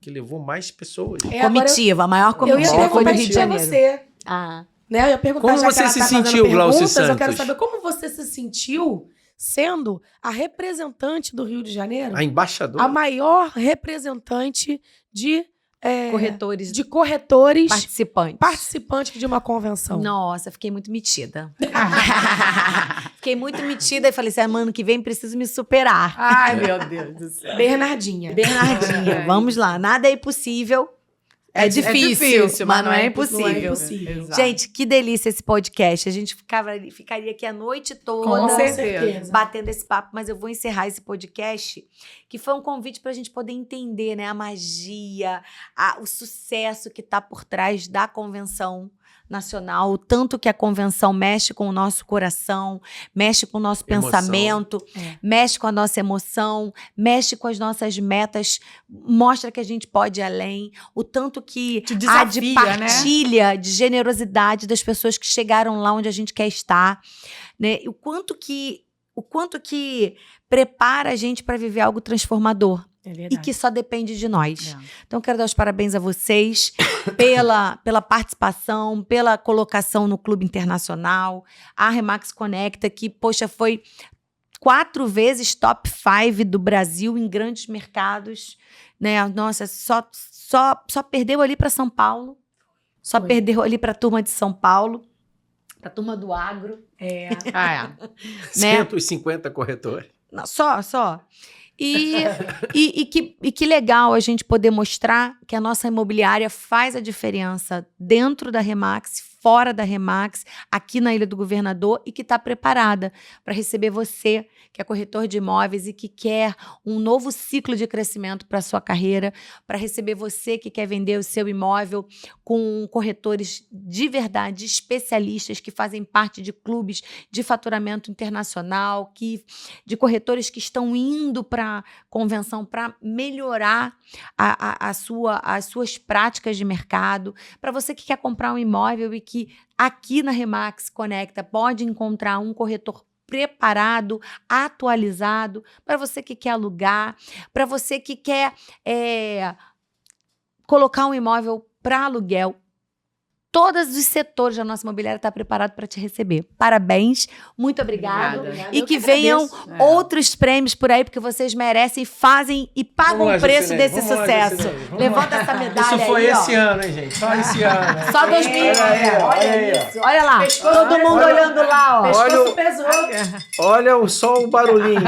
que levou mais pessoas. Comitiva, a maior Eu ia comitiva foi do perguntar Rio isso de pra Janeiro. você. Ah. Né? Eu ia perguntar, Como já que você ela se tá fazendo sentiu, Glaucia perguntas, eu quero Santos? saber como você se sentiu sendo a representante do Rio de Janeiro, A embaixadora. a maior representante de Corretores corretores participantes. de uma convenção. Nossa, fiquei muito metida. Fiquei muito metida e falei assim, ano que vem preciso me superar. Ai, meu Deus do céu. Bernardinha. Bernardinha, vamos lá. Nada é impossível. É difícil, mas não é impossível. Não é impossível. Exato. Gente, que delícia esse podcast. A gente ficaria aqui a noite toda. Com certeza. Batendo esse papo, mas eu vou encerrar esse podcast, que foi um convite para a gente poder entender, né, a magia, o sucesso que está por trás da convenção nacional, o tanto que a convenção mexe com o nosso coração, mexe com o nosso pensamento, mexe com a nossa emoção, mexe com as nossas metas, mostra que a gente pode ir além, o tanto que Te há de desafia, partilha, de generosidade das pessoas que chegaram lá onde a gente quer estar, né? O quanto que prepara a gente para viver algo transformador. É E verdade. que só depende de nós. Então, quero dar os parabéns a vocês pela participação, pela colocação no Clube Internacional, a Remax Conecta, que, poxa, foi 4 vezes top 5 do Brasil em grandes mercados, né? Nossa, só perdeu ali para São Paulo, só Foi. perdeu ali para a turma de São Paulo, para a turma do agro. Ah, é. 150 corretores. Não, só. E que legal a gente poder mostrar que a nossa imobiliária faz a diferença dentro da Remax, fora da Remax, aqui na Ilha do Governador, e que está preparada para receber você, que é corretor de imóveis e que quer um novo ciclo de crescimento para a sua carreira, para receber você que quer vender o seu imóvel com corretores de verdade, especialistas que fazem parte de clubes de faturamento internacional, de corretores que estão indo para a convenção para melhorar as suas práticas de mercado, para você que quer comprar um imóvel e que aqui na Remax Conecta pode encontrar um corretor preparado, atualizado, para você que quer alugar, para você que quer colocar um imóvel para aluguel. Todos os setores da nossa imobiliária estão preparados para te receber. Parabéns, muito obrigado. Obrigada. E Eu que que venham agradeço. outros prêmios por aí, porque vocês merecem, fazem e pagam Vamos lá, o preço Juscelene, desse vamos lá, sucesso. Juscelene, vamos Levanta essa medalha Isso foi aí, esse ó. ano, hein, gente? Só esse ano. Hein? Só 2000. Olha aí, ó, olha aí, ó. Isso. Olha lá, Pescoço todo mundo pesou. olhando lá, ó. Olha Pescoço o- pesou. Olha só o barulhinho.